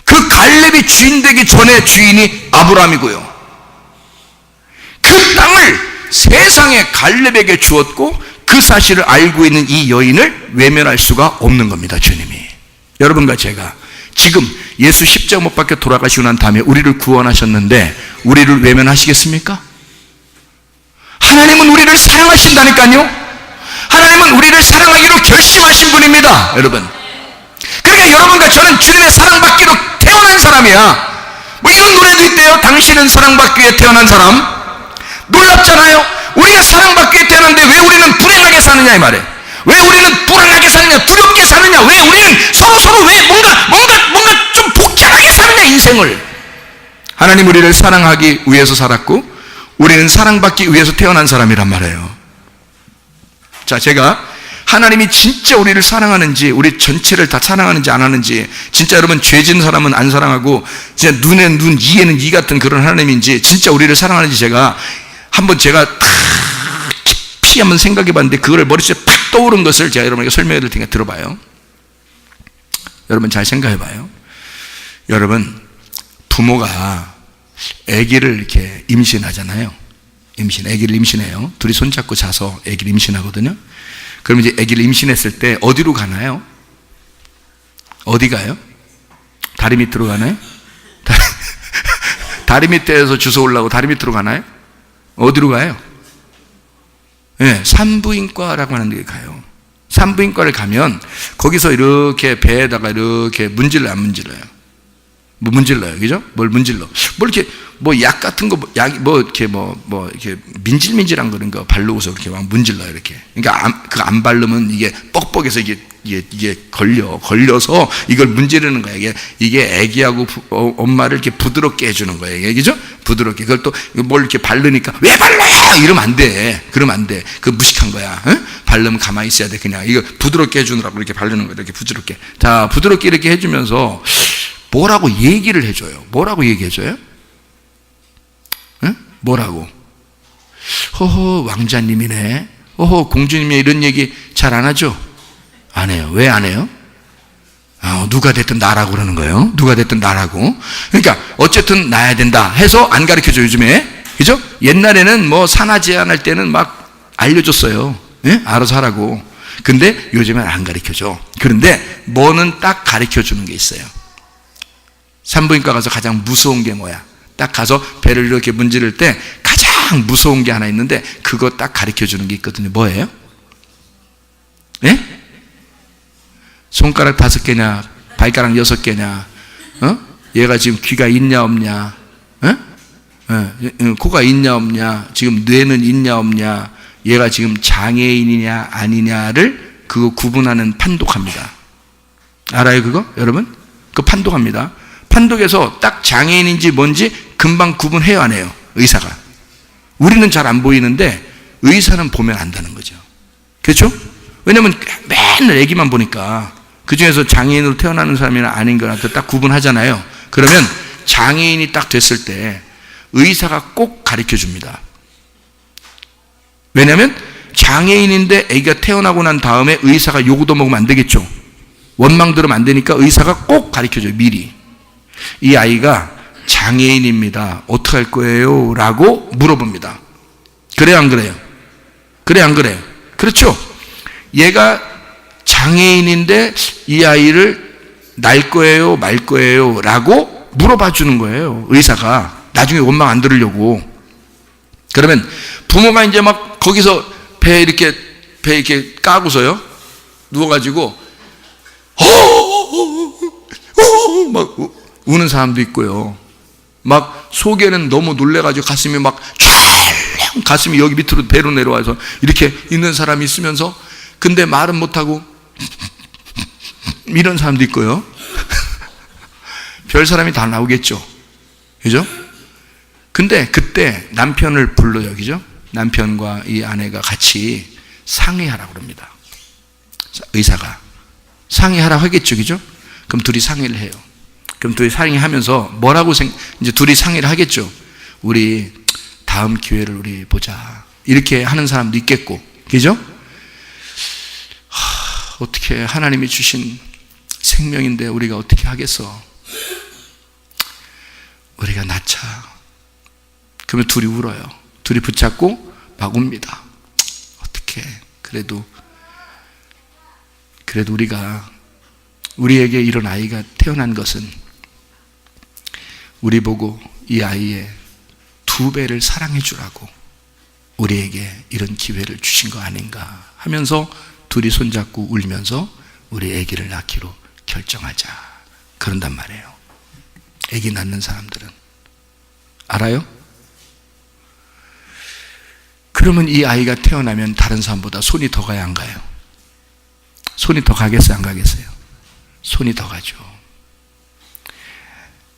그 갈렙이 주인 되기 전에 주인이 아브라함이고요. 그 땅을 세상에 갈렙에게 주었고 그 사실을 알고 있는 이 여인을 외면할 수가 없는 겁니다. 주님이. 여러분과 제가 지금 예수 십자가 못 박혀 돌아가시고 난 다음에 우리를 구원하셨는데 우리를 외면하시겠습니까? 하나님은 우리를 사랑하신다니까요. 하나님은 우리를 사랑하기로 결심하신 분입니다, 여러분. 그러니까 여러분과 저는 주님의 사랑받기로 태어난 사람이야. 뭐 이런 노래도 있대요. 당신은 사랑받기 위해 태어난 사람. 놀랍잖아요. 우리가 사랑받기 위해 태어났는데 왜 우리는 불행하게 사느냐 이 말이에요. 왜 우리는 불안하게 사느냐, 두렵게 사느냐, 왜 우리는 서로 왜 뭔가 좀 복잡하게 사느냐, 인생을. 하나님 우리를 사랑하기 위해서 살았고 우리는 사랑받기 위해서 태어난 사람이란 말이에요. 자, 제가 하나님이 진짜 우리를 사랑하는지, 우리 전체를 다 사랑하는지 안 하는지, 진짜 여러분 죄 지은 사람은 안 사랑하고 진짜 눈에 눈, 이에는 이 같은 그런 하나님인지, 진짜 우리를 사랑하는지 제가 깊이 한번 생각해 봤는데, 그거를 머릿속에 팍 떠오른 것을 제가 여러분에게 설명해 드릴 테니까 들어봐요. 여러분 잘 생각해 봐요. 여러분, 부모가 아기를 이렇게 임신하잖아요. 아기를 임신해요. 둘이 손잡고 자서 아기를 임신하거든요. 그럼 이제 아기를 임신했을 때 어디로 가나요? 어디 가요? 다리 밑으로 가나요? 다리 밑에서 주워 올라오고 다리 밑으로 가나요? 어디로 가요? 네, 산부인과라고 하는 데 가요. 산부인과를 가면 거기서 이렇게 배에다가 이렇게 문질러요, 안 문질러요? 뭐 문질러요, 그죠? 뭘 문질러? 뭐 이렇게 뭐 약 같은 거, 이렇게 이렇게 민질민질한 그런 거 바르고서 이렇게 막 문질러요, 이렇게. 그러니까 그거 안 바르면 이게 뻑뻑해서 이게 걸려서 이걸 문지르는 거예요. 이게 애기하고 엄마를 이렇게 부드럽게 해주는 거예요, 그죠? 부드럽게. 그걸 또 뭘 이렇게 바르니까 왜 발라요? 이러면 안 돼. 그러면 안 돼. 그거 무식한 거야. 응? 바르면 가만히 있어야 돼. 그냥 이거 부드럽게 해주느라고 이렇게 바르는 거예요, 이렇게 부드럽게. 자, 부드럽게 이렇게 해주면서 뭐라고 얘기를 해줘요? 뭐라고 얘기해줘요? 응? 뭐라고? 허허, 왕자님이네. 허허, 공주님이 이런 얘기 잘 안 하죠? 안 해요. 왜 안 해요? 누가 됐든 나라고 그러는 거예요. 누가 됐든 나라고. 그러니까 어쨌든 나야 된다 해서 안 가르쳐줘, 요즘에. 그죠? 옛날에는 뭐 산하 제한할 때는 막 알려줬어요. 예? 알아서 하라고. 근데 요즘엔 안 가르쳐줘. 그런데 뭐는 딱 가르쳐주는 게 있어요. 산부인과 가서 가장 무서운 게 뭐야? 딱 가서 배를 이렇게 문지를 때 가장 무서운 게 하나 있는데, 그거 딱 가르쳐주는 게 있거든요. 뭐예요? 예? 손가락 5개냐, 발가락 6개냐, 얘가 지금 귀가 있냐 없냐, 코가 있냐 없냐, 지금 뇌는 있냐 없냐, 얘가 지금 장애인이냐 아니냐를 그거 구분하는 판독합니다. 알아요, 그거? 여러분? 그거 판독합니다. 판독에서 딱 장애인인지 뭔지 금방 구분해요, 안 해요? 의사가. 우리는 잘 안 보이는데 의사는 보면 안다는 거죠. 그렇죠? 왜냐면 맨날 애기만 보니까 그 중에서 장애인으로 태어나는 사람이나 아닌 거나 딱 구분하잖아요. 그러면 장애인이 딱 됐을 때 의사가 꼭 가르쳐 줍니다. 왜냐면 장애인인데 애기가 태어나고 난 다음에 의사가 요구도 먹으면 안 되겠죠. 원망 들으면 안 되니까 의사가 꼭 가르쳐 줘요, 미리. 이 아이가 장애인입니다. 어떻게 할 거예요? 라고 물어봅니다. 그래요, 안 그래요? 그래, 안 그래요? 그렇죠? 얘가 장애인인데 이 아이를 날 거예요, 말 거예요? 라고 물어봐 주는 거예요, 의사가. 나중에 원망 안 들으려고. 그러면 부모가 이제 막 거기서 배 이렇게 까고서요, 누워가지고 막 우는 사람도 있고요. 막 속에는 너무 놀래가지고 가슴이 막 찰랑, 가슴이 여기 밑으로 배로 내려와서 이렇게 있는 사람이 있으면서, 근데 말은 못하고 이런 사람도 있고요. 별 사람이 다 나오겠죠, 그죠? 근데 그때 남편을 불러요, 그죠? 남편과 이 아내가 같이 상의하라고 그럽니다. 의사가 상의하라고 하겠죠, 그죠? 그럼 둘이 상의를 해요. 그럼 둘이 상의하면서 뭐라고 이제 둘이 상의를 하겠죠. 우리 다음 기회를 우리 보자, 이렇게 하는 사람도 있겠고, 그죠? 어떻게 하나님이 주신 생명인데 우리가 어떻게 하겠어? 우리가 낳자. 그러면 둘이 울어요. 둘이 붙잡고 막 웁니다. 어떻게? 그래도 우리에게 이런 아이가 태어난 것은 우리 보고 이 아이의 2배를 사랑해 주라고, 우리에게 이런 기회를 주신 거 아닌가 하면서 둘이 손잡고 울면서 우리 아기를 낳기로 결정하자 그런단 말이에요. 아기 낳는 사람들은 알아요? 그러면 이 아이가 태어나면 다른 사람보다 손이 더 가야 안 가요? 손이 더 가겠어요, 안 가겠어요? 손이 더 가죠.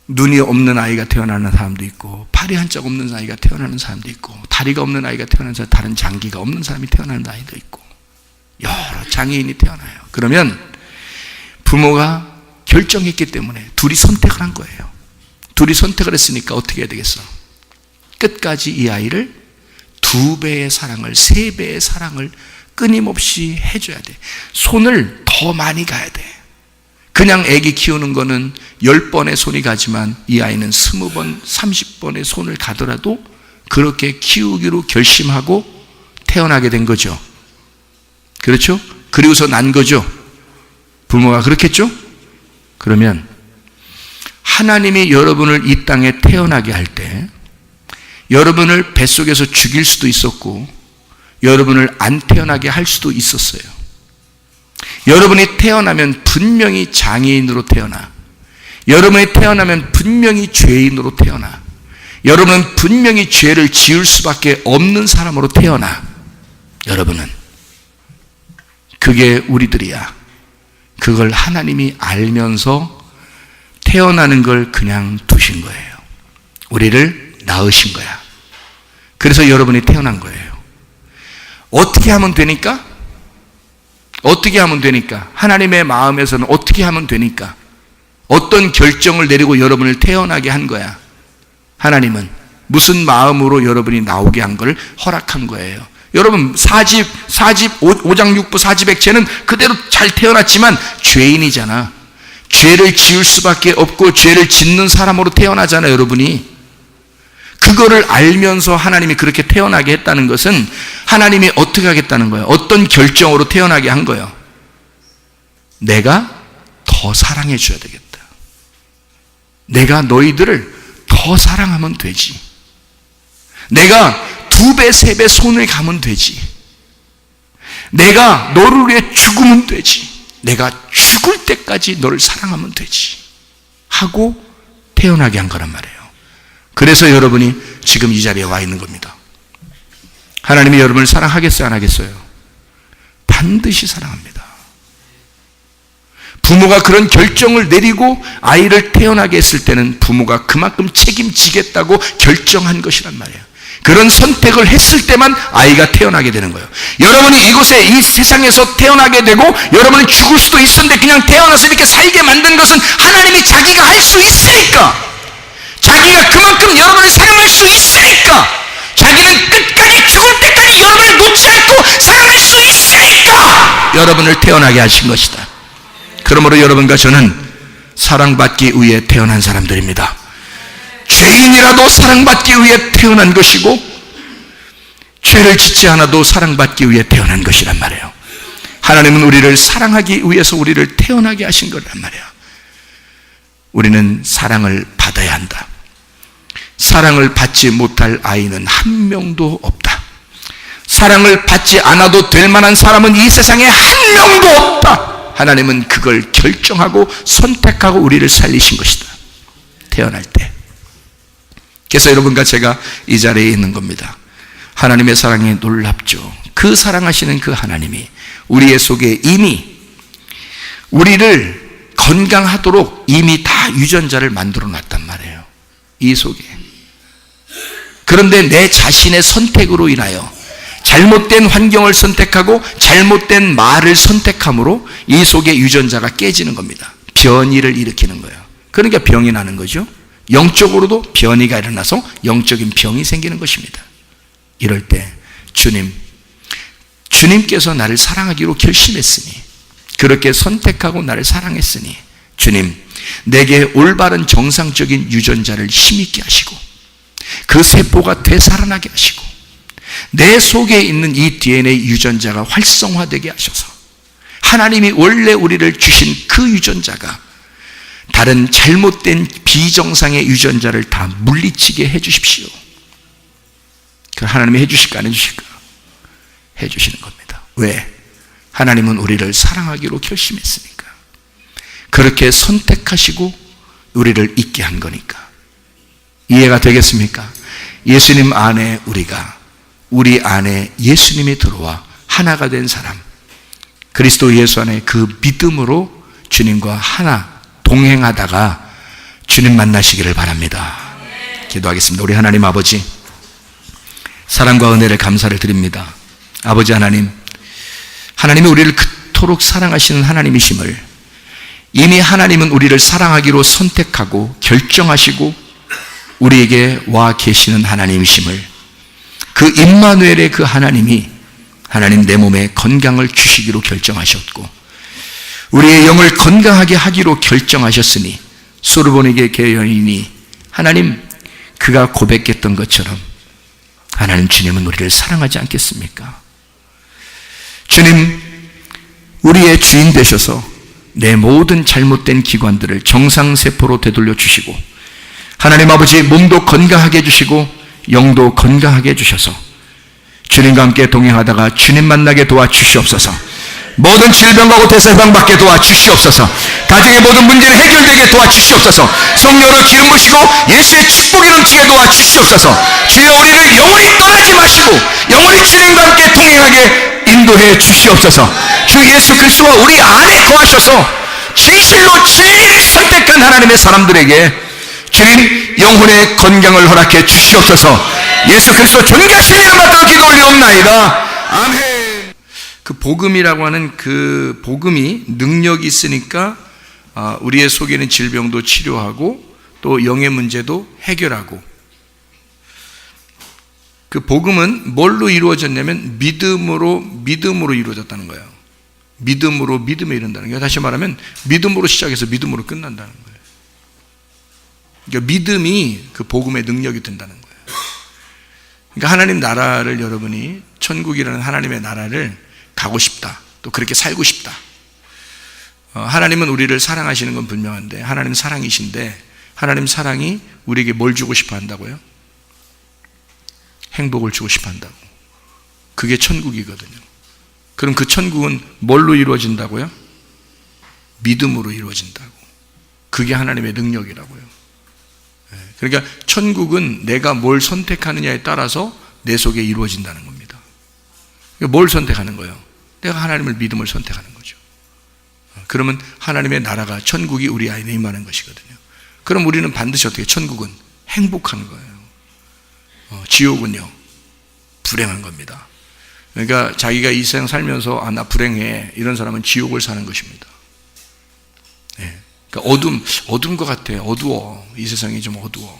눈이 없는 아이가 태어나는 사람도 있고, 팔이 한짝 없는 아이가 태어나는 사람도 있고, 다리가 없는 아이가 태어나는 사람, 다른 장기가 없는 사람이 태어나는 아이도 있고, 여러 장애인이 태어나요. 그러면 부모가 결정했기 때문에 둘이 선택을 한 거예요. 둘이 선택을 했으니까 어떻게 해야 되겠어? 끝까지 이 아이를 2배의 사랑을, 3배의 사랑을 끊임없이 해줘야 돼. 손을 더 많이 가야 돼. 그냥 아기 키우는 거는 10번의 손이 가지만 이 아이는 20번, 30번의 손을 가더라도 그렇게 키우기로 결심하고 태어나게 된 거죠. 그렇죠? 그리고서 난 거죠. 부모가 그렇겠죠? 그러면 하나님이 여러분을 이 땅에 태어나게 할 때 여러분을 뱃속에서 죽일 수도 있었고 여러분을 안 태어나게 할 수도 있었어요. 여러분이 태어나면 분명히 장애인으로 태어나, 여러분이 태어나면 분명히 죄인으로 태어나, 여러분은 분명히 죄를 지을 수밖에 없는 사람으로 태어나. 여러분은 그게 우리들이야. 그걸 하나님이 알면서 태어나는 걸 그냥 두신 거예요. 우리를 낳으신 거야. 그래서 여러분이 태어난 거예요. 어떻게 하면 되니까? 어떻게 하면 되니까? 하나님의 마음에서는 어떻게 하면 되니까? 어떤 결정을 내리고 여러분을 태어나게 한 거야? 하나님은 무슨 마음으로 여러분이 나오게 한 걸 허락한 거예요. 여러분 5장 6부 사지백체는 그대로 잘 태어났지만 죄인이잖아. 죄를 지을 수밖에 없고 죄를 짓는 사람으로 태어나잖아요. 여러분이 그거를 알면서 하나님이 그렇게 태어나게 했다는 것은 하나님이 어떻게 하겠다는 거예요? 어떤 결정으로 태어나게 한 거예요? 내가 더 사랑해 줘야 되겠다. 내가 너희들을 더 사랑하면 되지. 내가 2배, 3배 손을 가면 되지. 내가 너를 위해 죽으면 되지. 내가 죽을 때까지 너를 사랑하면 되지. 하고 태어나게 한 거란 말이에요. 그래서 여러분이 지금 이 자리에 와 있는 겁니다. 하나님이 여러분을 사랑하겠어요, 안 하겠어요? 반드시 사랑합니다. 부모가 그런 결정을 내리고 아이를 태어나게 했을 때는 부모가 그만큼 책임지겠다고 결정한 것이란 말이에요. 그런 선택을 했을 때만 아이가 태어나게 되는 거예요. 여러분이 이곳에 이 세상에서 태어나게 되고 여러분은 죽을 수도 있었는데 그냥 태어나서 이렇게 살게 만든 것은 하나님이 자기가 할 수 있으니까, 자기가 그만큼 여러분을 사랑할 수 있으니까, 자기는 끝까지 죽을 때까지 여러분을 놓지 않고 사랑할 수 있으니까 여러분을 태어나게 하신 것이다. 그러므로 여러분과 저는 사랑받기 위해 태어난 사람들입니다. 죄인이라도 사랑받기 위해 태어난 것이고 죄를 짓지 않아도 사랑받기 위해 태어난 것이란 말이에요. 하나님은 우리를 사랑하기 위해서 우리를 태어나게 하신 거란 말이에요. 우리는 사랑을 받아야 한다. 사랑을 받지 못할 아이는 한 명도 없다. 사랑을 받지 않아도 될 만한 사람은 이 세상에 한 명도 없다. 하나님은 그걸 결정하고 선택하고 우리를 살리신 것이다. 태어날 때. 그래서 여러분과 제가 이 자리에 있는 겁니다. 하나님의 사랑이 놀랍죠. 그 사랑하시는 그 하나님이 우리의 속에 이미 우리를 건강하도록 이미 다 유전자를 만들어 놨단 말이에요. 이 속에. 그런데 내 자신의 선택으로 인하여 잘못된 환경을 선택하고 잘못된 말을 선택함으로 이 속에 유전자가 깨지는 겁니다. 변이를 일으키는 거예요. 그러니까 병이 나는 거죠. 영적으로도 변이가 일어나서 영적인 병이 생기는 것입니다. 이럴 때 주님께서 나를 사랑하기로 결심했으니, 그렇게 선택하고 나를 사랑했으니 주님, 내게 올바른 정상적인 유전자를 힘있게 하시고 그 세포가 되살아나게 하시고 내 속에 있는 이 DNA 유전자가 활성화되게 하셔서 하나님이 원래 우리를 주신 그 유전자가 다른 잘못된 비정상의 유전자를 다 물리치게 해 주십시오. 하나님이 해주실까 안 해주실까? 해주시는 겁니다. 왜? 하나님은 우리를 사랑하기로 결심했으니까. 그렇게 선택하시고 우리를 있게 한 거니까. 이해가 되겠습니까? 예수님 안에 우리 안에 예수님이 들어와 하나가 된 사람, 그리스도 예수 안에 그 믿음으로 주님과 하나 동행하다가 주님 만나시기를 바랍니다. 기도하겠습니다. 우리 하나님 아버지, 사랑과 은혜를 감사를 드립니다. 아버지 하나님, 하나님이 우리를 그토록 사랑하시는 하나님이심을, 이미 하나님은 우리를 사랑하기로 선택하고 결정하시고 우리에게 와 계시는 하나님이심을, 그 임마누엘의 그 하나님이 하나님 내 몸에 건강을 주시기로 결정하셨고 우리의 영을 건강하게 하기로 결정하셨으니 소르본에게 여인이 하나님 그가 고백했던 것처럼 하나님 주님은 우리를 사랑하지 않겠습니까? 주님, 우리의 주인 되셔서 내 모든 잘못된 기관들을 정상세포로 되돌려 주시고 하나님 아버지 몸도 건강하게 해주시고 영도 건강하게 해주셔서 주님과 함께 동행하다가 주님 만나게 도와주시옵소서. 모든 질병과 고통에서 해방받게 도와주시옵소서. 가정의 모든 문제를 해결되게 도와주시옵소서. 성령으로 기름 부으시고 예수의 축복이 넘치게 도와주시옵소서. 주여, 우리를 영원히 떠나지 마시고 영원히 주님과 함께 동행하게 인도해 주시옵소서. 주 예수 그리스도와 우리 안에 거하셔서 진실로 진리를 선택한 하나님의 사람들에게 주님 영혼의 건강을 허락해 주시옵소서. 예수 그리스도 존귀하신 이름 받들어 기도 올리옵나이다. 아멘. 그 복음이라고 하는 그 복음이 능력이 있으니까 우리의 속에 있는 질병도 치료하고 또 영의 문제도 해결하고, 그 복음은 뭘로 이루어졌냐면 믿음으로 이루어졌다는 거예요. 믿음에 이른다는 거예요. 다시 말하면 믿음으로 시작해서 믿음으로 끝난다는 거예요. 그러니까 믿음이 그 복음의 능력이 된다는 거예요. 그러니까 하나님 나라를, 여러분이 천국이라는 하나님의 나라를 가고 싶다, 또 그렇게 살고 싶다. 하나님은 우리를 사랑하시는 건 분명한데, 하나님 사랑이신데 하나님 사랑이 우리에게 뭘 주고 싶어 한다고요? 행복을 주고 싶어 한다고. 그게 천국이거든요. 그럼 그 천국은 뭘로 이루어진다고요? 믿음으로 이루어진다고. 그게 하나님의 능력이라고요. 그러니까 천국은 내가 뭘 선택하느냐에 따라서 내 속에 이루어진다는 겁니다. 뭘 선택하는 거예요? 내가 하나님을 믿음을 선택하는 거죠. 그러면 하나님의 나라가, 천국이 우리 안에 임하는 것이거든요. 그럼 우리는 반드시 어떻게, 천국은 행복한 거예요. 지옥은요, 불행한 겁니다. 그러니까 자기가 이 세상 살면서 나 불행해, 이런 사람은 지옥을 사는 것입니다. 그러니까 어두운 것 같아. 어두워. 이 세상이 좀 어두워.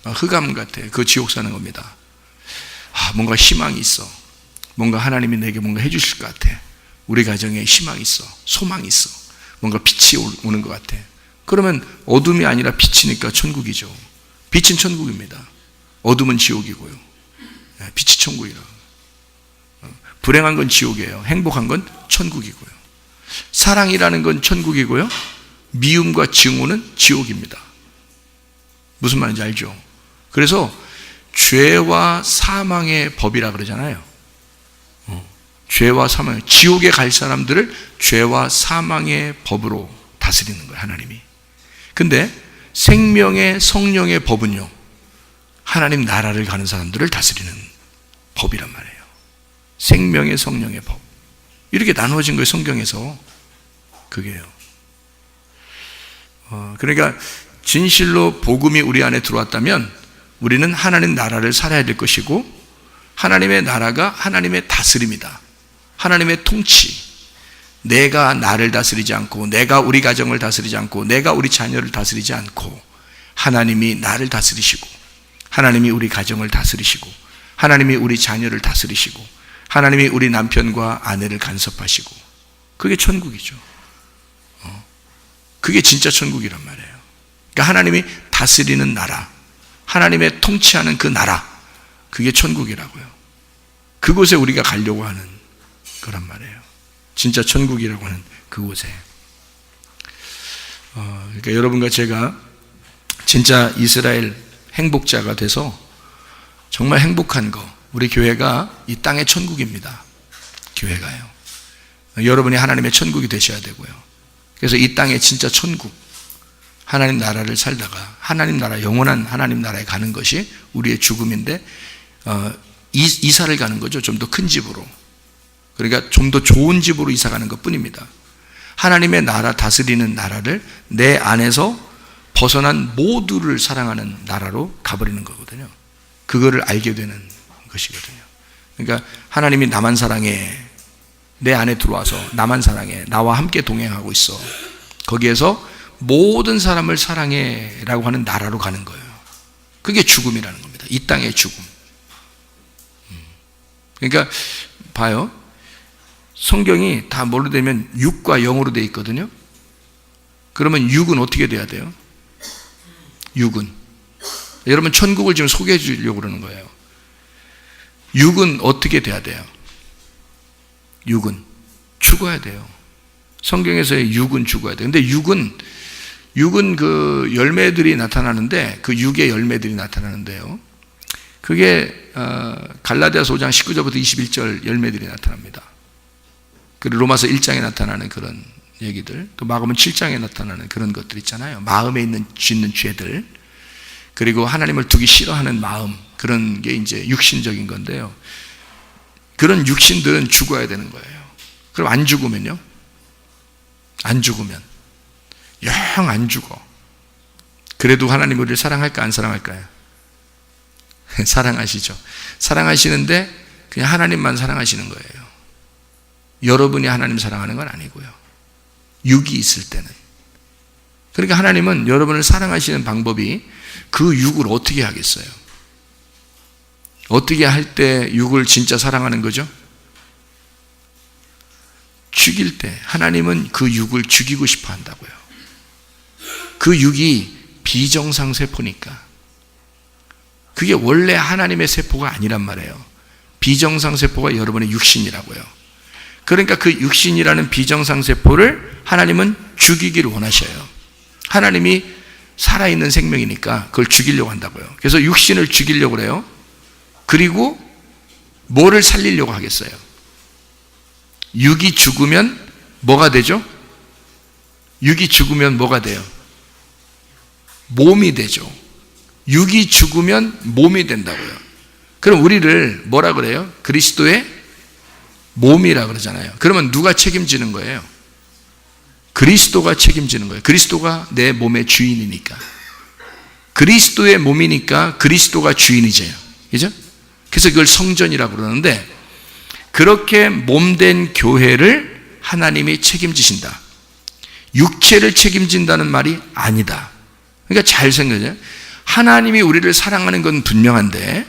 흑암 같아. 그 지옥 사는 겁니다. 뭔가 희망이 있어. 뭔가 하나님이 내게 뭔가 해주실 것 같아. 우리 가정에 희망이 있어. 소망이 있어. 뭔가 빛이 오는 것 같아. 그러면 어둠이 아니라 빛이니까 천국이죠. 빛은 천국입니다. 어둠은 지옥이고요. 빛이 천국이라. 불행한 건 지옥이에요. 행복한 건 천국이고요. 사랑이라는 건 천국이고요, 미움과 증오는 지옥입니다. 무슨 말인지 알죠? 그래서 죄와 사망의 법이라 그러잖아요. 죄와 사망, 지옥에 갈 사람들을 죄와 사망의 법으로 다스리는 거예요, 하나님이. 근데 생명의 성령의 법은요, 하나님 나라를 가는 사람들을 다스리는 법이란 말이에요. 생명의 성령의 법. 이렇게 나누어진 거예요, 성경에서. 그게요. 그러니까 진실로 복음이 우리 안에 들어왔다면 우리는 하나님 나라를 살아야 될 것이고, 하나님의 나라가 하나님의 다스림이다. 하나님의 통치. 내가 나를 다스리지 않고, 내가 우리 가정을 다스리지 않고, 내가 우리 자녀를 다스리지 않고, 하나님이 나를 다스리시고, 하나님이 우리 가정을 다스리시고, 하나님이 우리 자녀를 다스리시고, 하나님이 우리 남편과 아내를 간섭하시고, 그게 천국이죠. 그게 진짜 천국이란 말이에요. 그러니까 하나님이 다스리는 나라, 하나님의 통치하는 그 나라, 그게 천국이라고요. 그곳에 우리가 가려고 하는 거란 말이에요. 진짜 천국이라고 하는 그곳에. 그러니까 여러분과 제가 진짜 이스라엘 행복자가 돼서 정말 행복한 거, 우리 교회가 이 땅의 천국입니다. 교회가요. 여러분이 하나님의 천국이 되셔야 되고요. 그래서 이 땅의 진짜 천국, 하나님 나라를 살다가 하나님 나라, 영원한 하나님 나라에 가는 것이 우리의 죽음인데, 이사를 가는 거죠. 좀 더 큰 집으로. 그러니까 좀 더 좋은 집으로 이사 가는 것 뿐입니다. 하나님의 나라, 다스리는 나라를 내 안에서 벗어난 모두를 사랑하는 나라로 가버리는 거거든요. 그거를 알게 되는 것이거든요. 그러니까 하나님이 나만 사랑해, 내 안에 들어와서 나만 사랑해, 나와 함께 동행하고 있어. 거기에서 모든 사람을 사랑해 라고 하는 나라로 가는 거예요. 그게 죽음이라는 겁니다. 이 땅의 죽음. 그러니까 봐요. 성경이 다 뭘로 되면 6과 0으로 되어 있거든요. 그러면 6은 어떻게 돼야 돼요? 6은 여러분 천국을 지금 소개해 주려고 그러는 거예요. 6은 어떻게 돼야 돼요? 6은 죽어야 돼요. 성경에서의 6은 죽어야 돼요. 근데 6은 그 열매들이 나타나는데, 그 6의 열매들이 나타나는데요. 그게 갈라디아서 5장 19절부터 21절 열매들이 나타납니다. 그리고 로마서 1장에 나타나는 그런 얘기들, 또 마가복음 7장에 나타나는 그런 것들 있잖아요. 마음에 짓는 죄들, 그리고 하나님을 두기 싫어하는 마음, 그런 게 이제 육신적인 건데요. 그런 육신들은 죽어야 되는 거예요. 그럼 안 죽으면요? 안 죽으면 영 안 죽어. 그래도 하나님 우리를 사랑할까 안 사랑할까요? 사랑하시죠. 사랑하시는데 그냥 하나님만 사랑하시는 거예요. 여러분이 하나님 사랑하는 건 아니고요. 육이 있을 때는. 그러니까 하나님은 여러분을 사랑하시는 방법이 그 육을 어떻게 하겠어요? 어떻게 할 때 육을 진짜 사랑하는 거죠? 죽일 때 하나님은 그 육을 죽이고 싶어 한다고요. 그 육이 비정상 세포니까. 그게 원래 하나님의 세포가 아니란 말이에요. 비정상 세포가 여러분의 육신이라고요. 그러니까 그 육신이라는 비정상 세포를 하나님은 죽이기를 원하셔요. 하나님이 살아있는 생명이니까 그걸 죽이려고 한다고요. 그래서 육신을 죽이려고 그래요. 그리고 뭐를 살리려고 하겠어요? 육이 죽으면 뭐가 되죠? 육이 죽으면 뭐가 돼요? 몸이 되죠. 육이 죽으면 몸이 된다고요. 그럼 우리를 뭐라 그래요? 그리스도의 몸이라 그러잖아요. 그러면 누가 책임지는 거예요? 그리스도가 책임지는 거예요. 그리스도가 내 몸의 주인이니까. 그리스도의 몸이니까 그리스도가 주인이죠. 그죠? 그래서 그걸 성전이라고 그러는데, 그렇게 몸된 교회를 하나님이 책임지신다. 육체를 책임진다는 말이 아니다. 그러니까 잘 생각해요. 하나님이 우리를 사랑하는 건 분명한데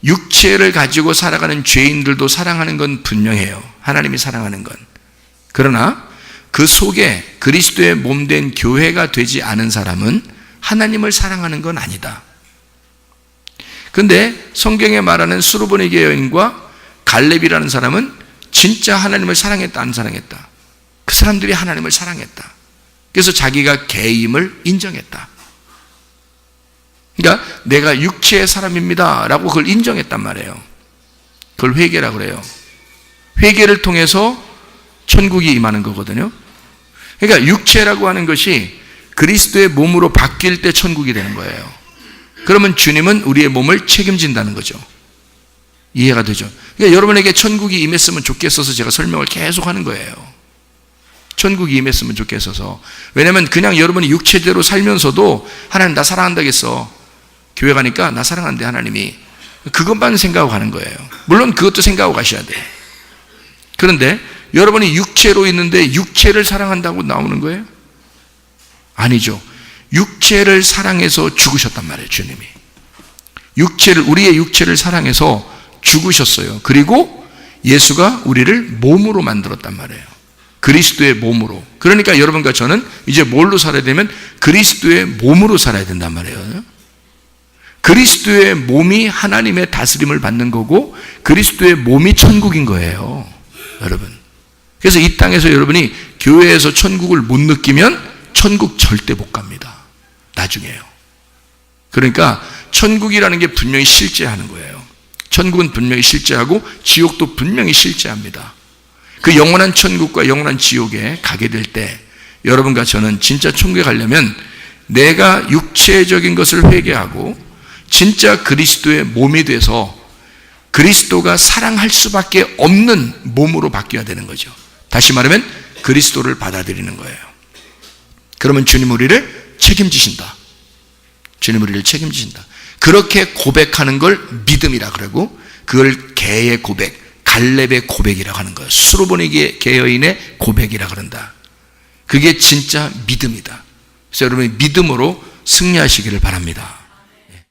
육체를 가지고 살아가는 죄인들도 사랑하는 건 분명해요. 하나님이 사랑하는 건. 그러나 그 속에 그리스도의 몸된 교회가 되지 않은 사람은 하나님을 사랑하는 건 아니다. 그런데 성경에 말하는 수르보니게 여인과 갈렙이라는 사람은 진짜 하나님을 사랑했다, 안 사랑했다? 그 사람들이 하나님을 사랑했다. 그래서 자기가 개임을 인정했다. 그러니까 내가 육체의 사람입니다 라고 그걸 인정했단 말이에요. 그걸 회개라고 그래요. 회개를 통해서 천국이 임하는 거거든요. 그러니까 육체라고 하는 것이 그리스도의 몸으로 바뀔 때 천국이 되는 거예요. 그러면 주님은 우리의 몸을 책임진다는 거죠. 이해가 되죠? 그러니까 여러분에게 천국이 임했으면 좋겠어서 제가 설명을 계속 하는 거예요. 천국이 임했으면 좋겠어서. 왜냐하면 그냥 여러분이 육체대로 살면서도 하나님 나 사랑한다겠어. 교회 가니까 나 사랑한대 하나님이. 그것만 생각하고 가는 거예요. 물론 그것도 생각하고 가셔야 돼요. 그런데 여러분이 육체로 있는데 육체를 사랑한다고 나오는 거예요? 아니죠. 육체를 사랑해서 죽으셨단 말이에요. 주님이 우리의 육체를 사랑해서 죽으셨어요. 그리고 예수가 우리를 몸으로 만들었단 말이에요. 그리스도의 몸으로. 그러니까 여러분과 저는 이제 뭘로 살아야 되면 그리스도의 몸으로 살아야 된단 말이에요. 그리스도의 몸이 하나님의 다스림을 받는 거고 그리스도의 몸이 천국인 거예요. 여러분. 그래서 이 땅에서 여러분이 교회에서 천국을 못 느끼면 천국 절대 못 갑니다. 나중에요. 그러니까 천국이라는 게 분명히 실제하는 거예요. 천국은 분명히 실제하고 지옥도 분명히 실제합니다. 그 영원한 천국과 영원한 지옥에 가게 될 때 여러분과 저는 진짜 천국에 가려면 내가 육체적인 것을 회개하고 진짜 그리스도의 몸이 돼서 그리스도가 사랑할 수밖에 없는 몸으로 바뀌어야 되는 거죠. 다시 말하면 그리스도를 받아들이는 거예요. 그러면 주님 우리를 책임지신다. 주님 우리를 책임지신다. 그렇게 고백하는 걸 믿음이라 그러고 그걸 개의 고백, 갈렙의 고백이라고 하는 거예요. 수로보니 개여인의 고백이라 그런다. 그게 진짜 믿음이다. 그래서 여러분이 믿음으로 승리하시기를 바랍니다.